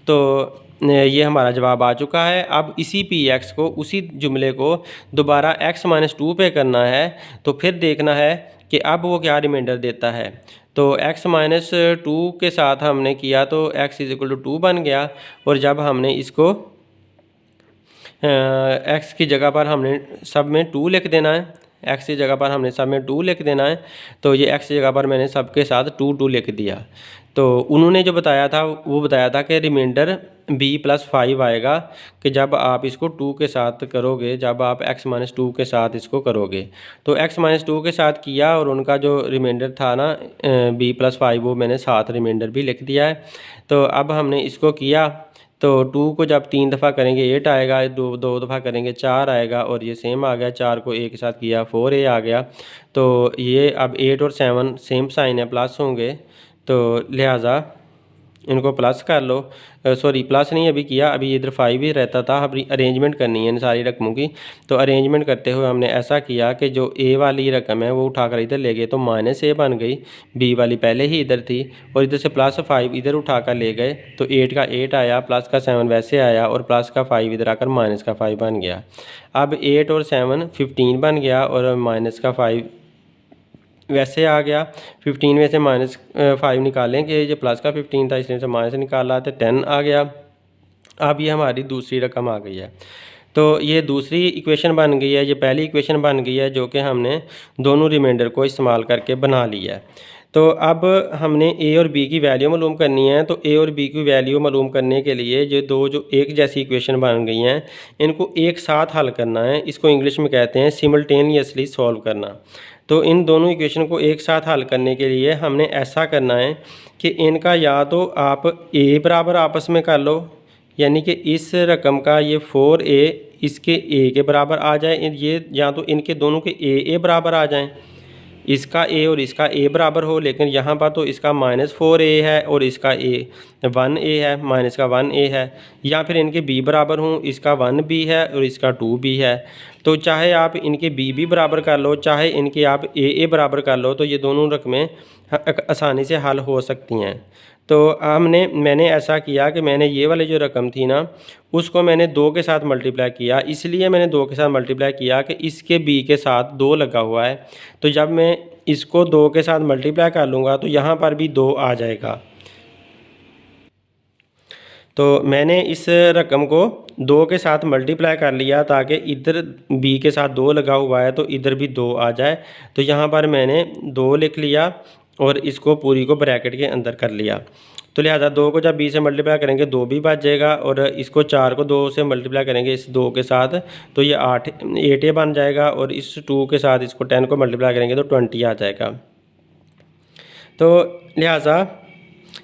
तो ये हमारा जवाब आ चुका है। अब इसी पी एक्स को, उसी जुमले को दोबारा x-2 पे करना है, तो फिर देखना है कि अब वो क्या रिमाइंडर देता है। तो x-2 के साथ हमने किया तो x इज इक्वल टू 2 बन गया, और जब हमने इसको x की जगह पर हमने सब में 2 लिख देना है, x की जगह पर हमने सब में 2 लिख देना है। तो ये x की जगह पर मैंने सबके साथ 2 लिख दिया। तो उन्होंने जो बताया था वो बताया था कि रिमाइंडर b+5 आएगा कि जब आप इसको 2 के साथ करोगे, जब आप x-2 के साथ इसको करोगे। तो x-2 के साथ किया और उनका जो रिमाइंडर था ना b+5, वो मैंने साथ रिमाइंडर भी लिख दिया है। तो अब हमने इसको किया तो 2 को जब 3 दफ़ा करेंगे 8 आएगा, दो दफ़ा करेंगे 4 आएगा, और ये सेम आ गया। 4 को ए के साथ किया 4a आ गया। तो ये अब 8 और 7 सेम साइन है, प्लस होंगे, तो लिहाजा इनको प्लस कर लो। सॉरी, प्लस नहीं अभी किया, अभी इधर 5 ही रहता था। अभी अरेंजमेंट करनी है इन सारी रकमों की। तो अरेंजमेंट करते हुए हमने ऐसा किया कि जो ए वाली रकम है वो उठाकर इधर ले गए, तो -a बन गई। बी वाली पहले ही इधर थी, और इधर से +5 इधर उठाकर ले गए, तो 8 का 8 आया, प्लस का 7 वैसे आया, और प्लस का 5 इधर आकर माइनस का 5 बन गया। अब 8 और 7 15 बन गया, और माइनस का 5 वैसे आ गया। 15 में से -5 निकालेंगे, जो प्लस का 15 था इसमें से माइनस निकाला तो 10 आ गया। अब ये हमारी दूसरी रकम आ गई है। तो ये दूसरी इक्वेशन बन गई है, ये पहली इक्वेशन बन गई है, जो कि हमने दोनों रिमाइंडर को इस्तेमाल करके बना लिया है। तो अब हमने ए और बी की वैल्यू मालूम करनी है। तो ए और बी की वैल्यू मालूम करने के लिए ये दो जो एक जैसी इक्वेशन बन गई हैं, इनको एक साथ हल करना है। इसको इंग्लिश में कहते हैं सिमल्टेनियसली सॉल्व करना। तो इन दोनों इक्वेशन को एक साथ हल करने के लिए हमने ऐसा करना है कि इनका या तो आप ए बराबर आपस में कर लो, यानी कि इस रकम का ये 4a इसके a के बराबर आ जाए, ये या तो इनके दोनों के a बराबर आ जाएं, इसका a और इसका a बराबर हो। लेकिन यहाँ पर तो इसका -4a है और इसका a 1a है, माइनस का 1a है। या फिर इनके b बराबर हों, इसका 1b है और इसका 2b है। तो चाहे आप इनके b बराबर कर लो, चाहे इनके आप a बराबर कर लो, तो ये दोनों रकमें आसानी से हल हो सकती हैं। तो मैंने ऐसा किया कि मैंने ये वाली जो रकम थी ना, उसको मैंने 2 के साथ मल्टीप्लाई किया। इसलिए मैंने 2 के साथ मल्टीप्लाई किया कि इसके b के साथ 2 लगा हुआ है, तो जब मैं इसको 2 के साथ मल्टीप्लाई कर लूँगा तो यहाँ पर भी 2 आ जाएगा। तो मैंने इस रकम को 2 के साथ मल्टीप्लाई कर लिया, ताकि इधर b के साथ 2 लगा हुआ है तो इधर भी 2 आ जाए। तो यहाँ पर मैंने 2 लिख लिया और इसको पूरी को ब्रैकेट के अंदर कर लिया। तो लिहाजा 2 को जब b से मल्टीप्लाई करेंगे 2 भी बच जाएगा, और इसको 4 को 2 से मल्टीप्लाई करेंगे इस 2 के साथ, तो ये 8a बन जाएगा। और इस 2 के साथ इसको 10 को मल्टीप्लाई करेंगे तो 20 आ जाएगा। तो लिहाजा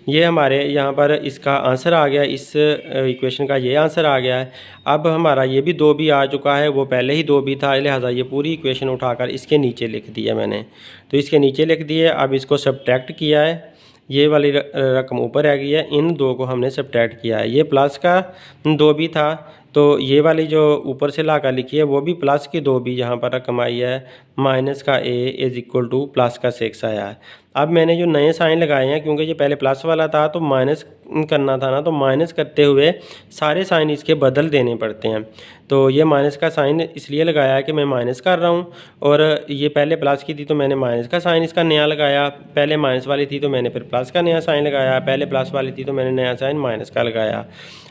ये हमारे यहाँ पर इसका आंसर आ गया, इस इक्वेशन का ये आंसर आ गया है। अब हमारा ये भी 2 भी आ चुका है, वो पहले ही 2 भी था, लिहाजा ये पूरी इक्वेशन उठाकर इसके नीचे लिख दिया मैंने। तो इसके नीचे लिख दिए। अब इसको सब्ट्रैक्ट किया है, ये वाली रकम ऊपर आ गई है, इन 2 को हमने सब्ट्रैक्ट किया है। ये प्लस का 2 भी था, तो ये वाली जो ऊपर से ला कर लिखी है वो भी प्लस की 2 भी यहाँ पर रकम आई है। माइनस का a is equal two plus का 6 आया है। अब मैंने जो नए साइन लगाए हैं, क्योंकि ये पहले प्लस वाला था तो माइनस करना था ना, तो माइनस करते हुए सारे साइन इसके बदल देने पड़ते हैं। तो ये माइनस का साइन इसलिए लगाया है कि मैं माइनस कर रहा हूँ, और ये पहले प्लस की थी तो मैंने माइनस का साइन इसका नया लगाया, पहले माइनस वाली थी तो मैंने फिर प्लस का नया साइन लगाया, पहले प्लस वाली थी तो मैंने नया साइन माइनस का लगाया।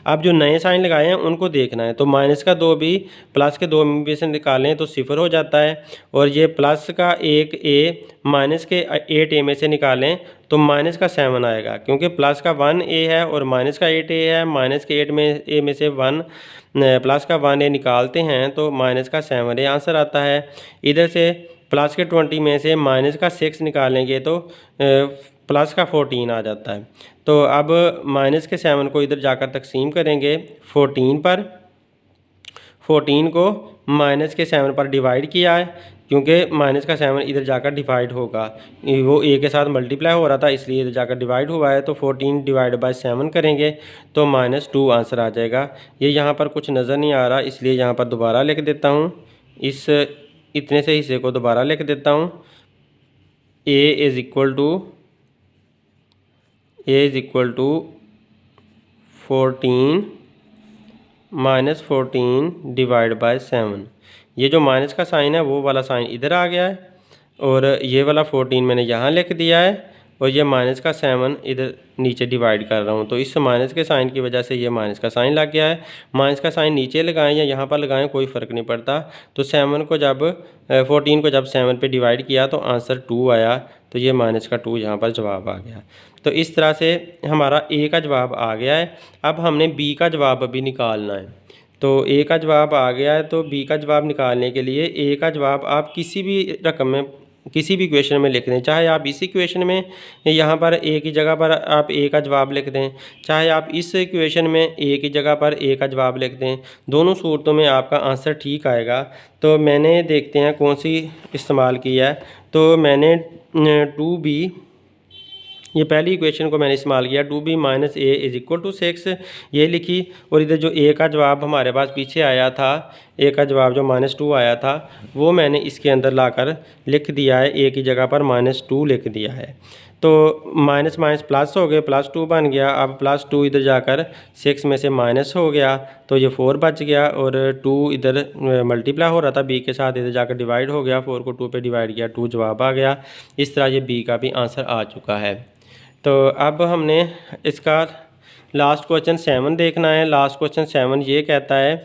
अब जो नए साइन लगाए हैं उनको देखना है। तो माइनस का 2 भी प्लस के 2 में से निकालें तो 0 हो जाता है, और ये प्लस का 1a माइनस के 8a में से निकालें तो माइनस का 7 आएगा, क्योंकि प्लस का 1a है और माइनस का 8a है। माइनस के 8 में से 1 प्लस का 1a निकालते हैं तो माइनस का 7a आंसर आता है। इधर से प्लस के 20 में से माइनस का 6 निकालेंगे तो प्लस का 14 आ जाता है। तो अब माइनस के 7 को इधर जाकर तकसीम करेंगे 14 पर। 14 को माइनस के 7 पर डिवाइड किया है, क्योंकि माइनस का 7 इधर जाकर डिवाइड होगा, वो a के साथ मल्टीप्लाई हो रहा था इसलिए इधर जाकर डिवाइड हुआ है। तो 14 डिवाइड बाय 7 करेंगे तो -2 आंसर आ जाएगा। ये यहाँ पर कुछ नज़र नहीं आ रहा, इसलिए यहाँ पर दोबारा लिख देता हूँ, इस इतने से हिस्से को दोबारा लिख देता हूँ। a is equal to 14 -14 divide by 7। ये जो माइनस का साइन है वो वाला साइन इधर आ गया है, और ये वाला 14 मैंने यहाँ लिख दिया है, और ये माइनस का 7 इधर नीचे डिवाइड कर रहा हूँ। तो इस माइनस के साइन की वजह से ये माइनस का साइन लग गया है। माइनस का साइन नीचे लगाएं या यहाँ पर लगाएं, कोई फ़र्क नहीं पड़ता। तो 14 को जब 7 पे डिवाइड किया तो आंसर 2 आया, तो ये माइनस का 2 यहाँ पर जवाब आ गया। तो इस तरह से हमारा a का जवाब आ गया है। अब हमने b का जवाब अभी निकालना है। तो a का जवाब आ गया है, तो b का जवाब निकालने के लिए a का जवाब आप किसी भी रकम में किसी भी इक्वेशन में लिख दें, चाहे आप इस इक्वेशन में यहाँ पर ए की जगह पर आप ए का जवाब लिख दें, चाहे आप इस इक्वेशन में ए की जगह पर ए का जवाब लिख दें, दोनों सूरतों में आपका आंसर ठीक आएगा। तो मैंने देखते हैं कौन सी इस्तेमाल किया है। तो मैंने 2b, ये पहली इक्वेशन को मैंने इस्तेमाल किया, 2b minus A is equal to 6 ये लिखी, और इधर जो ए का जवाब हमारे पास पीछे आया था, ए का जवाब जो -2 आया था, वो मैंने इसके अंदर लाकर लिख दिया है, ए की जगह पर -2 लिख दिया है। तो माइनस माइनस प्लस हो गए, +2 बन गया। अब +2 इधर जाकर 6 में से माइनस हो गया, तो ये 4 बच गया, और 2 इधर मल्टीप्लाई हो रहा था b के साथ, इधर जाकर डिवाइड हो गया, 4 को 2 पे डिवाइड किया, 2 जवाब आ गया। इस तरह ये b का भी आंसर आ चुका है। तो अब हमने इसका लास्ट क्वेश्चन 7 देखना है। लास्ट क्वेश्चन 7 ये कहता है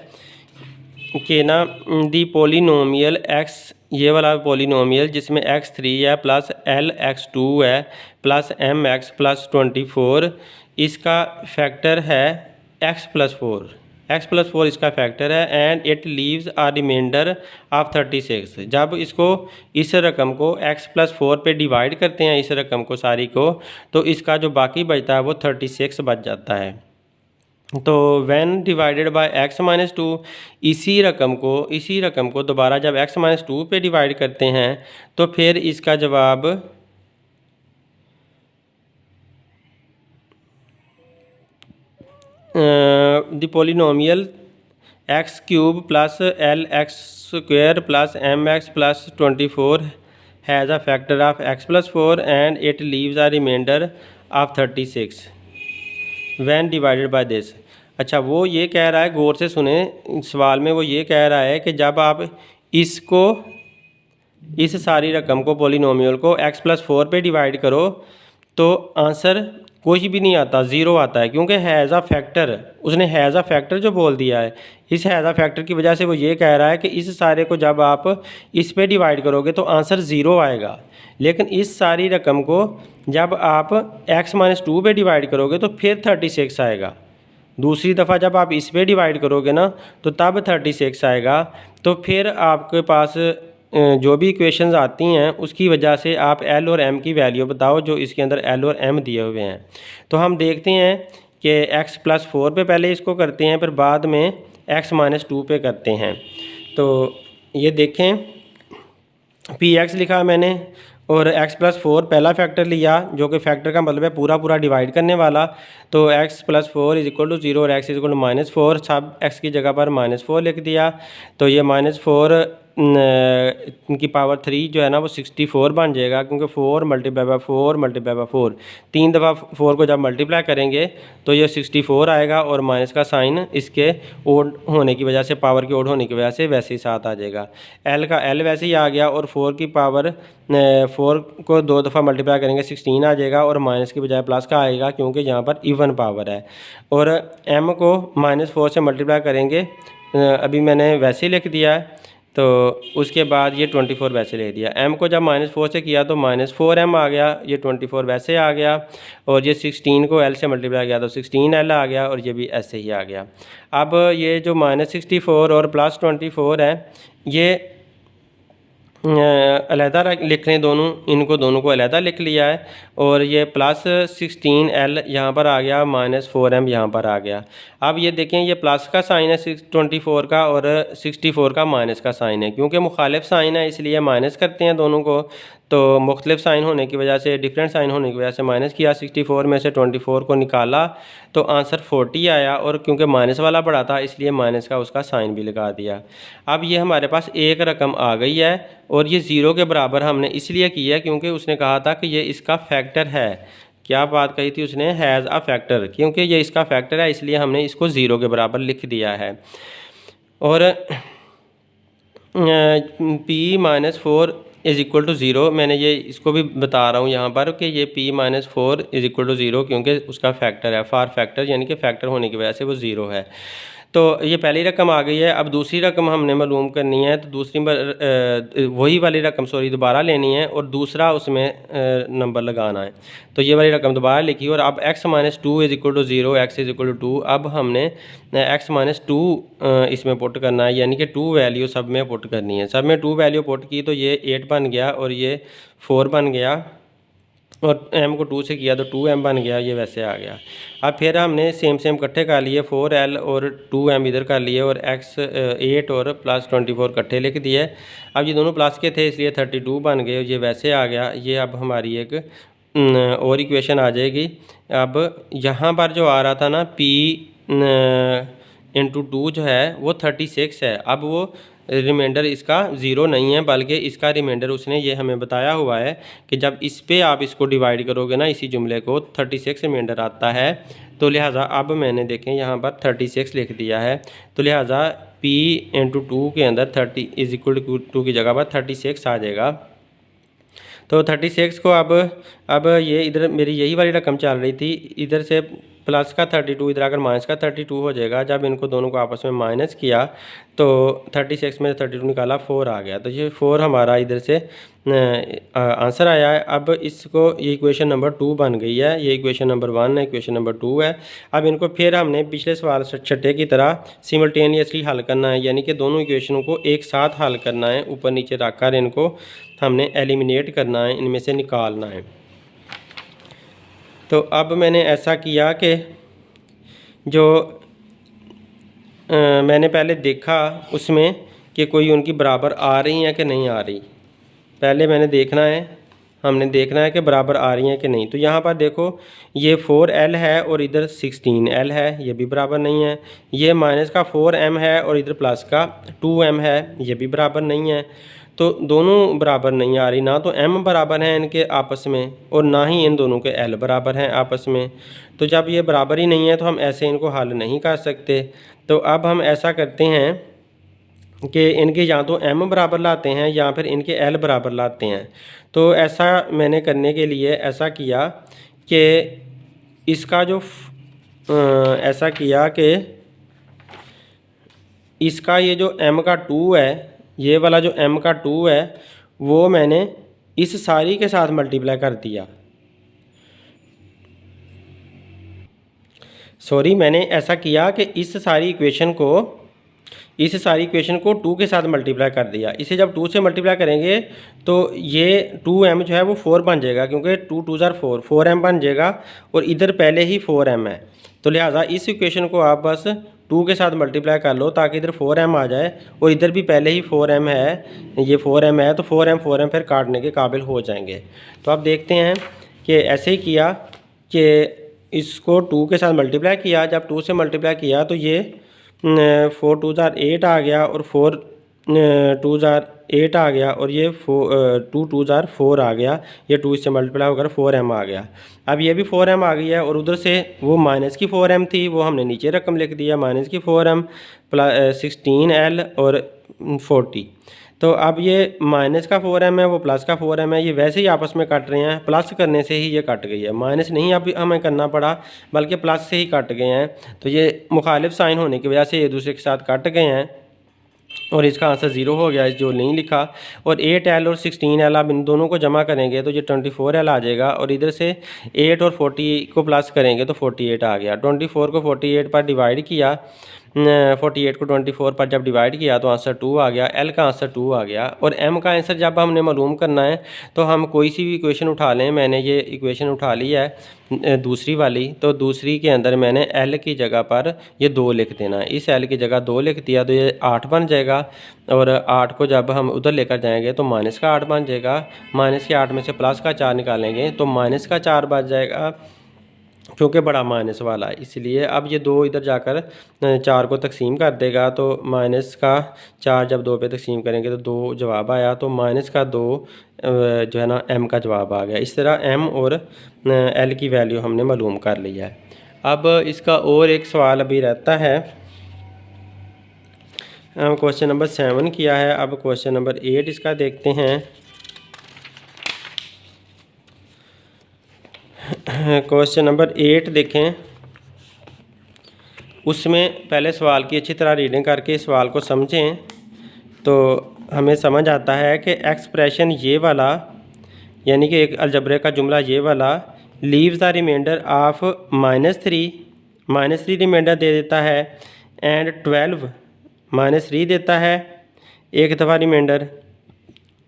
कि ना दी पोलिनोमियल x, ये वाला पोलिनोमियल जिसमें x3 है प्लस lx2 है प्लस mx प्लस 24, इसका फैक्टर है x+4 इसका फैक्टर है, and it leaves a remainder of 36। जब इसको इस रकम को x+4 पे डिवाइड करते हैं, इस रकम को सारी को, तो इसका जो बाकी बचता है वो 36 बच जाता है। तो व्हेन डिवाइडेड बाय x-2, इसी रकम को दोबारा जब x-2 पे डिवाइड करते हैं, तो फिर इसका जवाब the polynomial x³ plus lx² plus mx plus 24 has a factor of x+4 and it leaves a remainder of 36 when divided by this. अच्छा, वो ये कह रहा है, गौर से सुने सवाल में, वो ये कह रहा है कि जब आप इसको, इस सारी रकम को, पोलिनोमियल को x+4 पे डिवाइड करो, तो आंसर कुछ भी नहीं आता, ज़ीरो आता है, क्योंकि हैज़ अ फैक्टर, उसने हैज़ अ फैक्टर जो बोल दिया है, इस हैज़ अ फैक्टर की वजह से वो ये कह रहा है कि इस सारे को जब आप इस पे डिवाइड करोगे तो आंसर ज़ीरो आएगा, लेकिन इस सारी रकम को जब आप x-2 पे डिवाइड करोगे तो फिर 36 आएगा। दूसरी दफ़ा जब आप इस पे डिवाइड करोगे ना, तो तब 36 आएगा। तो फिर आपके पास जो भी इक्वेशंस आती हैं, उसकी वजह से आप l और m की वैल्यू बताओ, जो इसके अंदर l और m दिए हुए हैं। तो हम देखते हैं कि x+4 पे पहले इसको करते हैं, फिर बाद में x-2 पे करते हैं। तो ये देखें, px लिखा मैंने, और x+4 पहला फैक्टर लिया, जो कि फैक्टर का मतलब है पूरा डिवाइड करने वाला। तो x+4 इज इक्वल टू 0 और x इज इक्वल टू -4, सब x की जगह पर -4 लिख दिया। तो ये -4 की पावर 3 जो है ना, वो 64 बन जाएगा, क्योंकि 4 मल्टीप्लाई बाय 4 मल्टीप्लाई बाय 4, 3 दफ़ा 4 को जब मल्टीप्लाई करेंगे तो ये 64 आएगा, और माइनस का साइन इसके ओड होने की वजह से, पावर की ओड होने की वजह से वैसे ही साथ आ जाएगा। l का l वैसे ही आ गया, और 4 की पावर 4 को 2 दफ़ा मल्टीप्लाई करेंगे 16 आ जाएगा, और माइनस की बजाय प्लस का आएगा, क्योंकि यहाँ पर इवन पावर है। और m को -4 से मल्टीप्लाई करेंगे, अभी मैंने वैसे ही लिख दिया है। तो उसके बाद ये 24 वैसे ले दिया। m को जब -4 से किया तो -4m आ गया, ये 24 वैसे आ गया, और ये 16 को l से मल्टीप्लाई किया तो 16l आ गया, और ये भी ऐसे ही आ गया। अब ये जो -64 और +24 है, ये अलहदा लिख लें, दोनों को अलहदा लिख लिया है, और ये +16l यहाँ पर आ गया, -4m यहाँ पर आ गया। अब ये देखें, ये प्लस का साइन है 24 का, और 64 का माइनस का साइन है, क्योंकि मुखालिफ साइन है इसलिए माइनस करते हैं दोनों को। तो मुख्तलिफ साइन होने की वजह से, डिफरेंट साइन होने की वजह से माइनस किया, 64 में से 24 को निकाला तो आंसर 40 आया, और क्योंकि माइनस वाला बड़ा था इसलिए माइनस का उसका साइन भी लगा दिया। अब ये हमारे पास एक रकम आ गई है, और ये ज़ीरो के बराबर हमने इसलिए किया क्योंकि उसने कहा था कि ये इसका फैक्टर है। क्या बात कही थी उसने? हैज़ अ फैक्टर, क्योंकि ये इसका फैक्टर है इसलिए हमने इसको ज़ीरो के बराबर लिख दिया है। और p-4 इज़ इक्वल टू 0, मैंने ये इसको भी बता रहा हूँ यहाँ पर कि ये p-4 इज़ इक्वल टू 0, क्योंकि उसका फैक्टर है, फार फैक्टर, यानी कि फैक्टर होने की वजह से वो 0 है। तो ये पहली रकम आ गई है। अब दूसरी रकम हमने मालूम करनी है, तो दूसरी वही वाली रकम दोबारा लेनी है और दूसरा उसमें नंबर लगाना है। तो ये वाली रकम दोबारा लिखी और अब x - 2 = 0, x = 2। अब हमने x - 2 इसमें पुट करना है, यानी कि 2 वैल्यू सब में पुट करनी है। सब में 2 वैल्यू पुट की तो ये 8 बन गया और ये 4 बन गया, और m को 2 से किया तो 2m बन गया, ये वैसे आ गया। अब फिर हमने सेम इकट्ठे कर लिए, 4l और 2m इधर कर लिए और x 8 और +24 इकट्ठे लिख दिए। अब ये दोनों प्लस के थे इसलिए 32 बन गए, ये वैसे आ गया। ये अब हमारी एक और इक्वेशन आ जाएगी। अब यहाँ पर जो आ रहा था ना p × 2 जो है वो 36 है। अब वो रिमाइंडर इसका ज़ीरो नहीं है, बल्कि इसका रिमाइंडर उसने ये हमें बताया हुआ है कि जब इस पे आप इसको डिवाइड करोगे ना, इसी जुमले को, 36 रिमाइंडर आता है। तो लिहाजा अब मैंने देखें यहाँ पर 36 लिख दिया है, तो लिहाजा p × 2 के अंदर 30 = 2 की जगह पर 36 आ जाएगा। तो 36 को अब ये इधर मेरी यही वाली रकम चल रही थी, इधर से प्लस का 32 इधर आकर माइनस का 32 हो जाएगा। जब इनको दोनों को आपस में माइनस किया तो 36 में 32 निकाला, 4 आ गया। तो ये 4 हमारा इधर से आंसर आया है। अब इसको ये इक्वेशन नंबर 2 बन गई है, ये इक्वेशन नंबर 1 है, इक्वेशन नंबर 2 है। अब इनको फिर हमने पिछले सवाल छठे की तरह सिमल्टेनियसली हल करना है, यानी कि दोनों इक्वेशनों को एक साथ हल करना है। ऊपर नीचे रखकर इनको हमने एलिमिनेट करना है, इनमें से निकालना है। तो अब मैंने ऐसा किया कि जो मैंने पहले देखा उसमें कि कोई उनकी बराबर आ रही हैं कि नहीं आ रही। पहले मैंने देखना है, हमने देखना है कि बराबर आ रही हैं कि नहीं। तो यहाँ पर देखो ये 4l है और इधर 16l है, ये भी बराबर नहीं है। ये माइनस का 4m है और इधर प्लस का 2m है, ये भी बराबर नहीं है। तो दोनों बराबर नहीं आ रही, ना तो m बराबर हैं इनके आपस में और ना ही इन दोनों के l बराबर हैं आपस में। तो जब ये बराबर ही नहीं है तो हम ऐसे इनको हल नहीं कर सकते। तो अब हम ऐसा करते हैं कि इनके या तो m बराबर लाते हैं या फिर इनके l बराबर लाते हैं। तो ऐसा मैंने करने के लिए ऐसा किया कि इसका जो ऐसा किया कि इसका ये जो m का 2 है, ये वाला जो m का 2 है वो मैंने इस सारी के साथ मल्टीप्लाई कर दिया। सॉरी, मैंने ऐसा किया कि इस सारी इक्वेशन को 2 के साथ मल्टीप्लाई कर दिया। इसे जब 2 से मल्टीप्लाई करेंगे तो ये 2m जो है वो 4 बन जाएगा, क्योंकि 2 × 2 = 4, 4m बन जाएगा और इधर पहले ही 4m है। तो लिहाजा इस इक्वेशन को आप बस 2 के साथ मल्टीप्लाई कर लो ताकि इधर 4m आ जाए और इधर भी पहले ही 4m है, ये 4m है। तो 4m फिर काटने के काबिल हो जाएंगे। तो आप देखते हैं कि ऐसे ही किया कि इसको 2 के साथ मल्टीप्लाई किया। जब 2 से मल्टीप्लाई किया तो ये 4 × 2 = 8 आ गया और 4 × 2 = 8 आ गया और ये 2 × 2 = 4 आ गया। ये 2 इससे मल्टीप्लाई होकर 4m आ गया। अब ये भी 4m आ गई है और उधर से वो माइनस की 4m थी, वो हमने नीचे रकम लिख दिया, माइनस की 4m + 16l और 40। तो अब ये माइनस का 4m है, वो प्लस का 4m है, ये वैसे ही आपस में कट रहे हैं। प्लस करने से ही ये कट गई है, माइनस नहीं अब हमें करना पड़ा बल्कि प्लस से ही कट गए हैं। तो ये मुखालिफ साइन होने की वजह से ये दूसरे के साथ कट गए हैं और इसका आंसर 0 हो गया, जो नहीं लिखा। और 8l और 16l अब इन दोनों को जमा करेंगे तो ये 24l आ जाएगा और इधर से 8 और 40 को प्लस करेंगे तो 48 आ गया। 24 को 48 पर डिवाइड किया, 48 को 24 पर जब डिवाइड किया तो आंसर 2 आ गया, एल का आंसर 2 आ गया। और एम का आंसर जब हमने मालूम करना है तो हम कोई सी भी इक्वेशन उठा लें। मैंने ये इक्वेशन उठा ली है दूसरी वाली, तो दूसरी के अंदर मैंने एल की जगह पर ये 2 लिख देना है। इस एल की जगह 2 लिख दिया तो ये 8 बन जाएगा और 8 को जब हम उधर लेकर जाएंगे तो माइनस का 8 बन जाएगा। माइनस के 8 में से प्लस का 4 निकालेंगे तो माइनस का 4 बच जाएगा, क्योंकि बड़ा माइनस वाला है इसलिए। अब ये 2 इधर जाकर 4 को तकसीम कर देगा तो माइनस का 4 जब 2 पे तकसीम करेंगे तो 2 जवाब आया, तो माइनस का 2 जो है ना एम का जवाब आ गया। इस तरह एम और एल की वैल्यू हमने मालूम कर लिया है। अब इसका और एक सवाल अभी रहता है, क्वेश्चन नंबर 7 किया है। अब क्वेश्चन नंबर 8 इसका देखते हैं। क्वेश्चन नंबर 8 देखें, उसमें पहले सवाल की अच्छी तरह रीडिंग करके सवाल को समझें तो हमें समझ आता है कि एक्सप्रेशन ये वाला, यानी कि एक अलजबरे का जुमला ये वाला, leaves the reminder of -3 reminder दे देता है एंड 12 -3 देता है एक दफ़ा रिमाइंडर,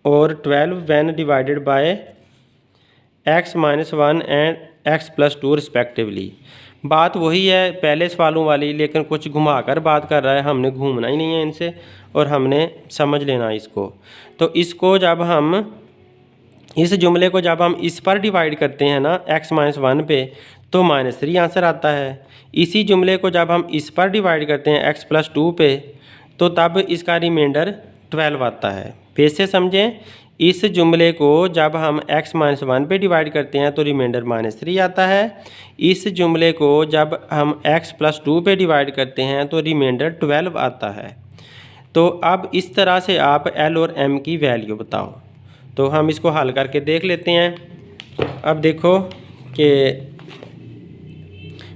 और 12 when divided bye x-1 and x+2 respectively. बात वही है पहले सवालों वाली, लेकिन कुछ घुमाकर बात कर रहा है, हमने घूमना ही नहीं है इनसे और हमने समझ लेना इसको। तो इसको जब हम इस जुमले को जब हम इस पर डिवाइड करते हैं ना x-1 पे, तो -3 आंसर आता है। इसी जुमले को जब हम इस पर डिवाइड करते हैं x+2 पे, तो तब इसका रिमाइंडर 12 आता है। फिर से समझें, इस जुमले को जब हम x-1 पे डिवाइड करते हैं तो रिमाइंडर -3 आता है। इस जुमले को जब हम x+2 पे डिवाइड करते हैं तो रिमाइंडर 12 आता है। तो अब इस तरह से आप L और M की वैल्यू बताओ। तो हम इसको हल करके देख लेते हैं। अब देखो कि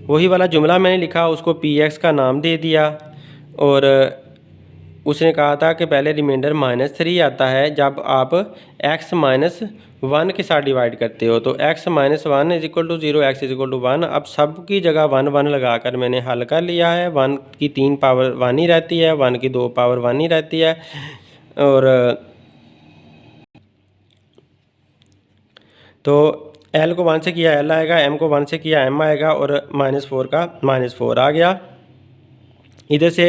वही वाला जुमला मैंने लिखा, उसको px का नाम दे दिया और उसने कहा था कि पहले रिमाइंडर -3 आता है जब आप x-1 के साथ डिवाइड करते हो। तो x-1 = 0, x = 1। अब सब की जगह 1 1 लगा कर मैंने हल कर लिया है। 1 की 3 पावर 1 ही रहती है, 1 की 2 पावर 1 ही रहती है। और तो L को 1 से किया L आएगा, M को 1 से किया M आएगा और -4 का -4 आ गया। इधर से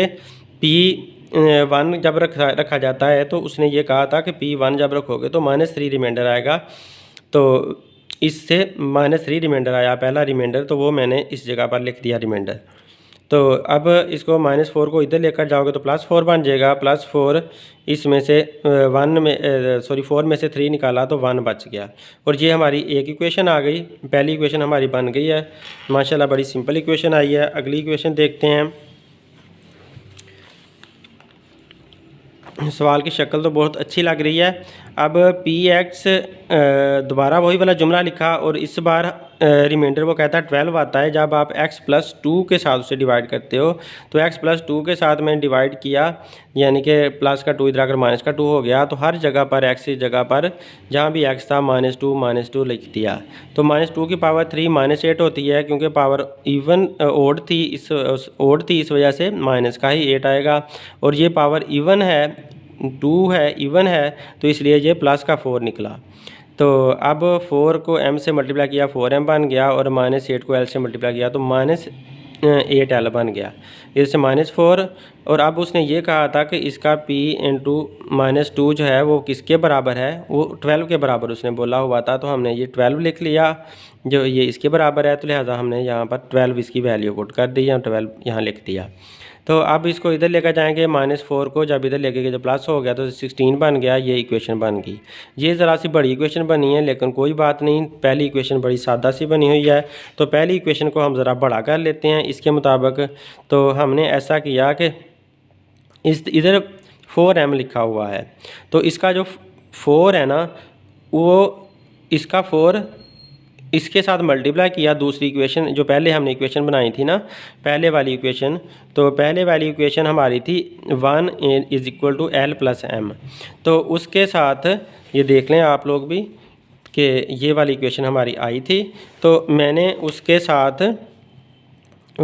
P1 जब रखा जाता है तो उसने ये कहा था कि P1 जब रखोगे तो -3 रिमाइंडर आएगा। तो इससे -3 रिमाइंडर आया पहला रिमाइंडर, तो वो मैंने इस जगह पर लिख दिया रिमाइंडर। तो अब इसको -4 को इधर लेकर जाओगे तो +4 बन जाएगा। +4 इसमें से 4 में से 3 निकाला तो 1 बच गया और ये हमारी एक इक्वेशन आ गई। पहली इक्वेशन हमारी बन गई है माशाल्लाह, बड़ी सिंपल इक्वेशन आई है। अगली इक्वेशन देखते हैं। सवाल की शक्ल तो बहुत अच्छी लग रही है। अब px दोबारा वही वाला जुमला लिखा और इस बार रिमाइंडर वो कहता है 12 आता है जब आप x+2 के साथ उसे डिवाइड करते हो। तो x+2 के साथ मैंने डिवाइड किया, यानी कि प्लस का 2 इधर आकर माइनस का 2 हो गया। तो हर जगह पर x की जगह पर जहाँ भी x था -2 लिख दिया। तो -2 की पावर 3 -8 होती है, क्योंकि पावर इवन ओड थी, इस वजह से माइनस का ही 8 आएगा। और ये पावर इवन है, 2 है, इवन है, तो इसलिए ये प्लस का 4 निकला। तो अब 4 को m से मल्टीप्लाई किया 4m बन गया और -8 को l से मल्टीप्लाई किया तो -8l बन गया। इससे -4। और अब उसने ये कहा था कि इसका p इंटू -2 जो है वो किसके बराबर है, वो 12 के बराबर उसने बोला हुआ था। तो हमने ये 12 लिख लिया, जो ये इसके बराबर है, तो लिहाजा हमने यहाँ पर 12 इसकी वैल्यू पुट कर दी और 12 यहाँ लिख दिया। तो अब इसको इधर लेकर जाएंगे, -4 को जब इधर लेके गए जब प्लस हो गया तो 16 बन गया। ये इक्वेशन बन गई। ये ज़रा सी बड़ी इक्वेशन बनी है, लेकिन कोई बात नहीं, पहली इक्वेशन बड़ी सादा सी बनी हुई है। तो पहली इक्वेशन को हम ज़रा बड़ा कर लेते हैं इसके मुताबिक। तो हमने ऐसा किया कि इधर 4m लिखा हुआ है, तो इसका जो 4 है ना, वो इसका 4 इसके साथ मल्टीप्लाई किया दूसरी इक्वेशन, जो पहले हमने इक्वेशन बनाई थी ना, पहले वाली इक्वेशन। तो पहले वाली इक्वेशन हमारी थी 1 = L + M। तो उसके साथ ये देख लें आप लोग भी कि ये वाली इक्वेशन हमारी आई थी। तो मैंने उसके साथ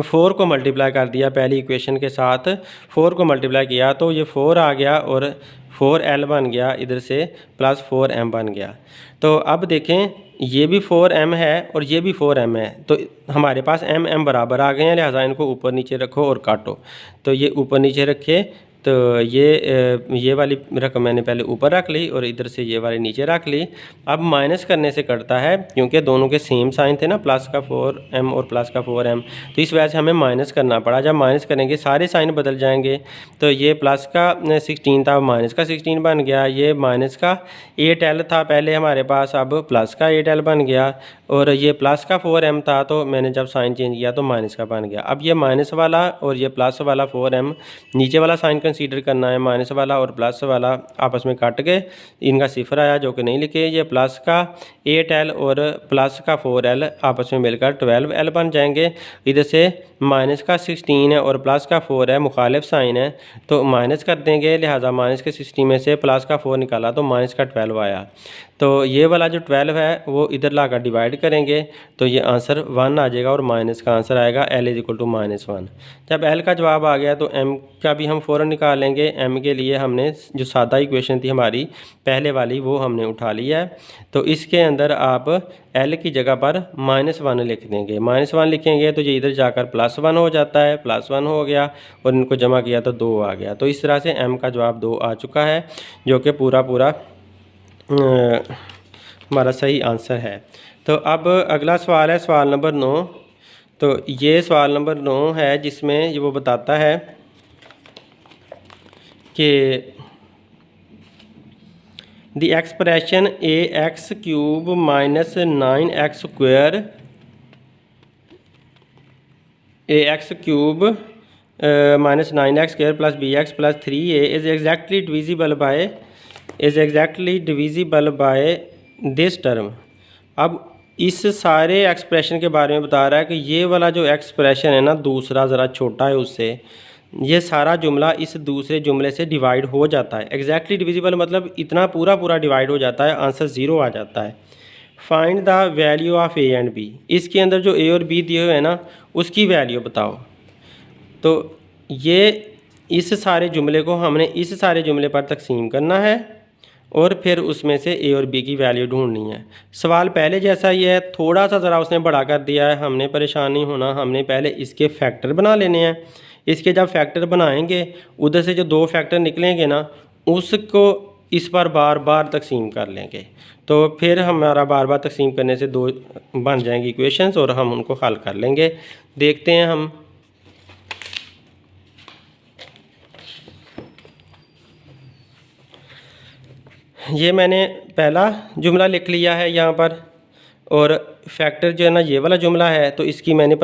4 को मल्टीप्लाई कर दिया, पहली इक्वेशन के साथ 4 को मल्टीप्लाई किया तो ये 4 आ गया और 4l बन गया, इधर से +4m बन गया। तो अब देखें, ये भी 4m है और ये भी 4m है, तो हमारे पास m बराबर आ गए हैं, लिहाजा इनको ऊपर नीचे रखो और काटो। तो ये ऊपर नीचे रखे, तो ये वाली रकम मैंने पहले ऊपर रख ली और इधर से ये वाली नीचे रख ली। अब माइनस करने से कटता है, क्योंकि दोनों के सेम साइन थे ना, प्लस का 4m और प्लस का 4m, तो इस वजह से हमें माइनस करना पड़ा। जब माइनस करेंगे सारे साइन बदल जाएंगे। तो ये प्लस का 16 था, माइनस का 16 बन गया। ये माइनस का 8l था पहले हमारे पास, अब प्लस का 8l बन गया। और ये प्लस का 4m था, तो मैंने जब साइन चेंज किया तो माइनस का बन गया। अब ये माइनस वाला और ये प्लस वाला 4m नीचे वाला साइन कंसीडर करना है, माइनस वाला और प्लस वाला आपस में काट के इनका सिफर आया जो कि नहीं लिखे। ये प्लस का 8L और प्लस का 4L आपस में मिलकर 12L बन जाएंगे। इधर से माइनस का 16 है और प्लस का 4 है, मुखालिफ साइन है तो माइनस कर देंगे, लिहाजा माइनस के 16 में से प्लस का 4 निकाला तो माइनस का 12 आया। तो ये वाला जो 12 है वो इधर लाकर डिवाइड करेंगे तो ये आंसर 1 आ जाएगा और माइनस का आंसर आएगा L इज इक्वल टू -1। जब L का जवाब आ गया तो M का भी हम फ़ौरन निकाल लेंगे। M के लिए हमने जो सादा इक्वेशन थी हमारी पहले वाली वो हमने उठा लिया है। तो इसके अंदर आप L की जगह पर -1 लिख देंगे। -1 लिखेंगे तो ये इधर जाकर +1 हो जाता है, +1 हो गया और इनको जमा किया तो 2 आ गया। तो इस तरह से M का जवाब 2 आ चुका है जो कि पूरा हमारा सही आंसर है। तो अब अगला सवाल है सवाल नंबर 9। तो ये सवाल नंबर 9 है जिसमें ये वो बताता है कि the expression ax³ minus 9x² ax³ minus 9x² plus bx plus 3a is exactly divisible by this term. अब इस सारे एक्सप्रेशन के बारे में बता रहा है कि ये वाला जो एक्सप्रेशन है ना दूसरा ज़रा छोटा है उससे, ये सारा जुमला इस दूसरे जुमले से डिवाइड हो जाता है। एग्जैक्टली डिविजिबल मतलब इतना पूरा डिवाइड हो जाता है, आंसर 0 आ जाता है। Find the value of a and b। इसके अंदर जो a और b दिए हुए हैं ना उसकी वैल्यू बताओ। तो ये इस सारे जुमले को हमने इस सारे जुमले पर तकसीम करना है और फिर उसमें से a और b की वैल्यू ढूंढनी है। सवाल पहले जैसा ही है, थोड़ा सा ज़रा उसने बढ़ा कर दिया है। हमने परेशान नहीं होना, हमने पहले इसके फैक्टर बना लेने हैं। इसके जब फैक्टर बनाएंगे उधर से जो 2 फैक्टर निकलेंगे ना उसको इस पर बार बार तकसीम कर लेंगे तो फिर हमारा बार बार तकसीम करने से 2 बन जाएंगी इक्वेशंस और हम उनको हल कर लेंगे। देखते हैं हम। ये मैंने पहला जुमला लिख लिया है यहाँ पर और फैक्टर जो है ना ये वाला जुमला है तो इसकी मैंने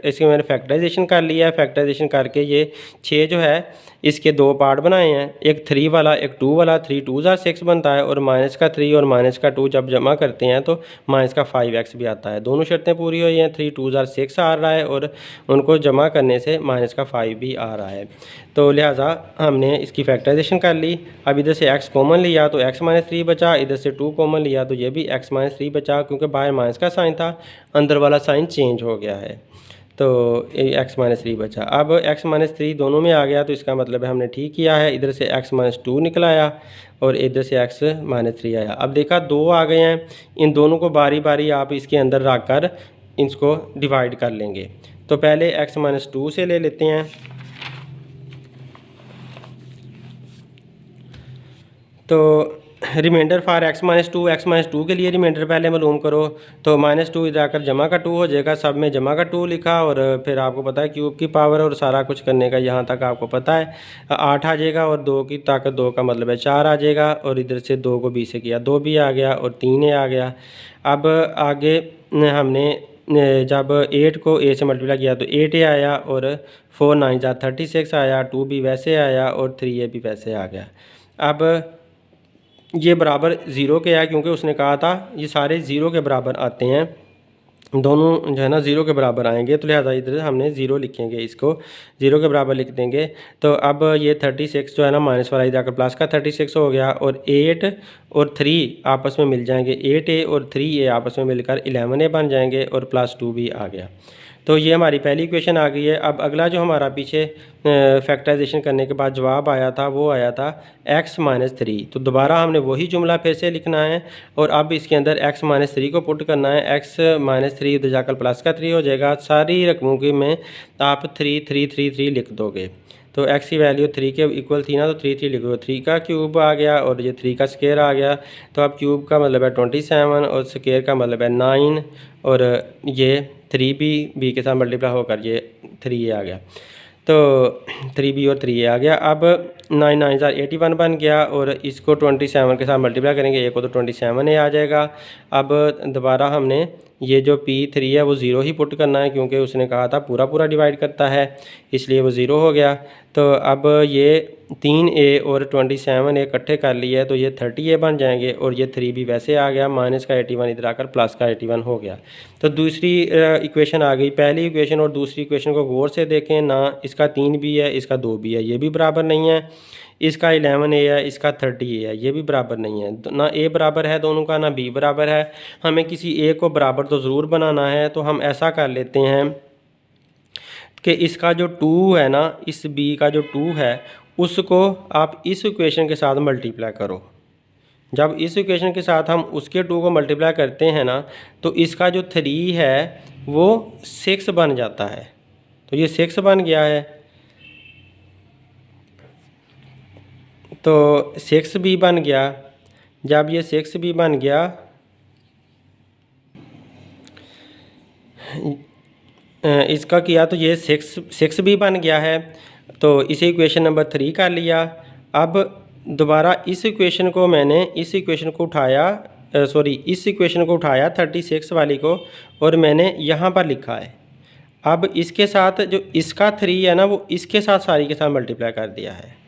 इसकी मैंने फैक्टराइजेशन कर लिया है। फैक्टराइजेशन करके ये 6 जो है इसके 2 पार्ट बनाए हैं, एक 3 वाला एक 2 वाला। 3 2 6 बनता है और माइनस का 3 और माइनस का 2 जब जमा करते हैं तो माइनस का 5x भी आता है। दोनों शर्तें पूरी हुई हैं। 3 2 6 आ रहा है और उनको जमा करने से माइनस का 5 भी आ रहा है। तो लिहाजा हमने इसकी फैक्टराइजेशन कर ली। अब इधर से x कॉमन लिया तो x - 3 बचा, इधर से 2 कॉमन लिया तो ये भी x - 3 बचा क्योंकि बाहर माइनस का साइन था, अंदर वाला साइन चेंज हो गया है तो x - 3 बचा। अब x - 3 दोनों में आ गया तो इसका मतलब है हमने ठीक किया है। इधर से x - 2 निकल आया और इधर से x - 3 आया। अब देखा 2 आ गए हैं, इन दोनों को बारी बारी आप इसके अंदर रख कर इसको डिवाइड कर लेंगे। तो पहले x - 2 से ले लेते हैं। तो रिमाइंडर फॉर x - 2 के लिए रिमाइंडर पहले मालूम करो। तो -2 इधर आकर जमा का 2 हो जाएगा, सब में जमा का 2 लिखा और फिर आपको पता है क्यूब की पावर और सारा कुछ करने का यहाँ तक आपको पता है। 8 आ जाएगा और 2 की ताकत 2 का मतलब है 4 आ जाएगा और इधर से 2 को b से किया 2 भी आ गया और 3 आ गया। अब आगे हमने जब 8 को a से मल्टीप्लाई किया तो 8a आया और 4 9 36 आया, 2 भी वैसे आया और 3a भी वैसे आ गया। अब ये बराबर 0 के है क्योंकि उसने कहा था ये सारे 0 के बराबर आते हैं, दोनों जो है ना 0 के बराबर आएंगे तो लिहाजा इधर हमने 0 लिखेंगे, इसको 0 के बराबर लिख देंगे। तो अब ये 36 जो है ना माइनस वाला इधर आकर प्लस का 36 हो गया और 8 और 3 आपस में मिल जाएंगे, 8a और 3a आपस में मिलकर 11a बन जाएंगे और +2 भी आ गया। तो ये हमारी पहली इक्वेशन आ गई है। अब अगला जो हमारा पीछे फैक्टराइजेशन करने के बाद जवाब आया था वो आया था x - 3। तो दोबारा हमने वही जुमला फिर से लिखना है और अब इसके अंदर x - 3 को पुट करना है। x - 3 उधर जाकर प्लस का 3 हो जाएगा। सारी रकमों के में आप 3 3 3 3 लिख दोगे तो x की वैल्यू 3 के इक्वल थी ना तो 3 3 लिख दो। 3 का क्यूब आ गया और ये 3 का स्क्वायर आ गया। तो अब क्यूब का मतलब है 27 और स्क्वायर का मतलब है 9 और ये 3 भी b के साथ मल्टीप्लाई होकर ये 3a आ गया। तो 3b और 3a आ गया। अब 9 9 81 बन गया और इसको 27 के साथ मल्टीप्लाई करेंगे, एक को तो 27a आ जाएगा। अब दोबारा हमने ये जो P3 है वो 0 ही पुट करना है, क्योंकि उसने कहा था पूरा पूरा डिवाइड करता है, इसलिए वो 0 हो गया। तो अब ये 3A और 27A इकट्ठे कर लिए तो ये 30A बन जाएंगे, और ये 3 भी वैसे आ गया, माइनस का 81 इधर आकर प्लस का 81 हो गया। तो दूसरी इक्वेशन आ गई। पहली इक्वेशन और दूसरी इक्वेशन को गौर से देखें ना, इसका 3 भी है, इसका 2 भी है, ये भी बराबर नहीं है। इसका 11A है, इसका 30A है, ये भी बराबर नहीं है। ना A बराबर है दोनों का, ना B बराबर है। हमें किसी A को बराबर तो ज़रूर बनाना है, तो हम ऐसा कर लेते हैं कि इसका जो 2 है ना, इस B का जो 2 है उसको आप इस इक्वेशन के साथ मल्टीप्लाई करो। जब इस इक्वेशन के साथ हम उसके 2 को मल्टीप्लाई करते हैं ना, तो इसका जो 3 है वो 6 बन जाता है। तो ये 6 बन गया है। तो 6B बन गया। जब ये 6B बन गया, इसका किया तो ये 6B बन गया है। तो इसे इक्वेशन नंबर 3 कर लिया। अब दोबारा इस इक्वेशन को मैंने इस इक्वेशन को उठाया, इस इक्वेशन को उठाया 36 वाली को, और मैंने यहाँ पर लिखा है। अब इसके साथ जो इसका 3 है ना, वो इसके साथ सारी के साथ मल्टीप्लाई कर दिया है।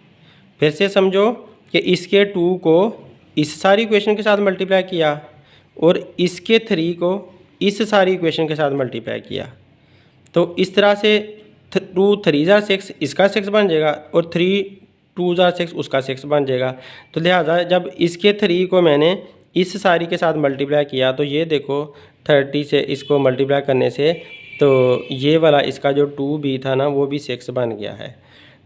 फिर से समझो कि इसके 2 को इस सारी इक्वेशन के साथ मल्टीप्लाई किया, और इसके 3 को इस सारी इक्वेशन के साथ मल्टीप्लाई किया। तो इस तरह से 2 3 जार 6 इसका 6 बन जाएगा, और 3 2 जार 6 उसका 6 बन जाएगा। तो लिहाजा जब इसके 3 को मैंने इस सारी के साथ मल्टीप्लाई किया, तो ये देखो 30 से इसको मल्टीप्लाई करने से तो ये वाला इसका जो 2B था ना, वो भी 6 बन गया है।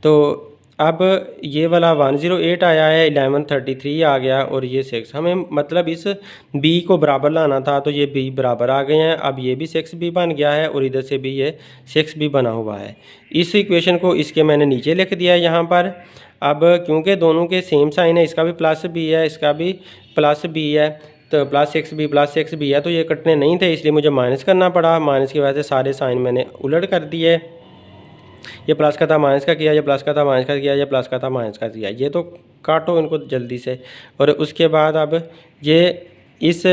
तो अब ये वाला 108 आया है, 1133 आ गया, और ये 6। हमें मतलब इस B को बराबर लाना था, तो ये B बराबर आ गए हैं। अब ये भी 6B बन गया है, और इधर से भी ये 6B बना हुआ है। इस इक्वेशन को इसके मैंने नीचे लिख दिया है यहाँ पर। अब क्योंकि दोनों के सेम साइन है, इसका भी प्लस B है, इसका भी प्लस B है, तो प्लस 6B है, तो ये कटने नहीं थे, इसलिए मुझे माइनस करना पड़ा। माइनस की वजह से सारे साइन मैंने उलट कर दिए। ये प्लस का था माइनस का किया, ये प्लस का था माइनस का किया, ये प्लस का था माइनस का किया। ये तो काटो इनको जल्दी से। और उसके बाद अब ये इस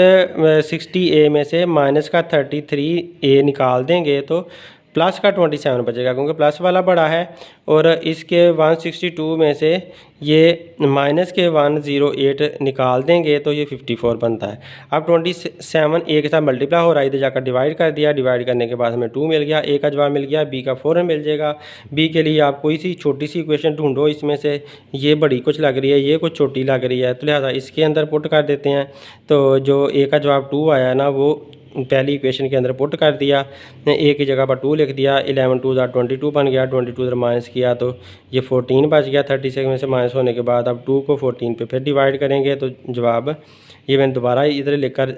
60A में से माइनस का 33A निकाल देंगे तो प्लस का 27 बचेगा, क्योंकि प्लस वाला बड़ा है। और इसके 162 में से ये माइनस के 108 निकाल देंगे तो ये 54 बनता है। अब 27 A के साथ मल्टीप्लाई हो रहा है, इधर जाकर डिवाइड कर दिया। डिवाइड करने के बाद हमें 2 मिल गया, A का जवाब मिल गया, B का फ़ौरन मिल जाएगा। B के लिए आप कोई सी छोटी सी इक्वेशन ढूंढो, इसमें से ये बड़ी कुछ लग रही है, ये कुछ छोटी लग रही है, तो लिहाजा इसके अंदर पुट कर देते हैं। तो जो A का जवाब 2 आया ना, वो पहली इक्वेशन के अंदर पुट कर दिया। A की जगह पर 2 लिख दिया। 11 2 22 बन गया, 22 इधर माइनस किया तो ये 14 बच गया। 36 में से माइनस होने के बाद अब 2 को 14 पे फिर डिवाइड करेंगे तो जवाब ये मैंने दोबारा इधर लेकर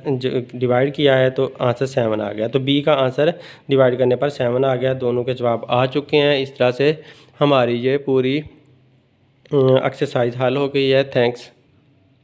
डिवाइड किया है तो आंसर 7 आ गया। तो B का आंसर डिवाइड करने पर 7 आ गया। दोनों के जवाब आ चुके हैं। इस तरह से हमारी ये पूरी एक्सरसाइज हल हो गई है। थैंक्स।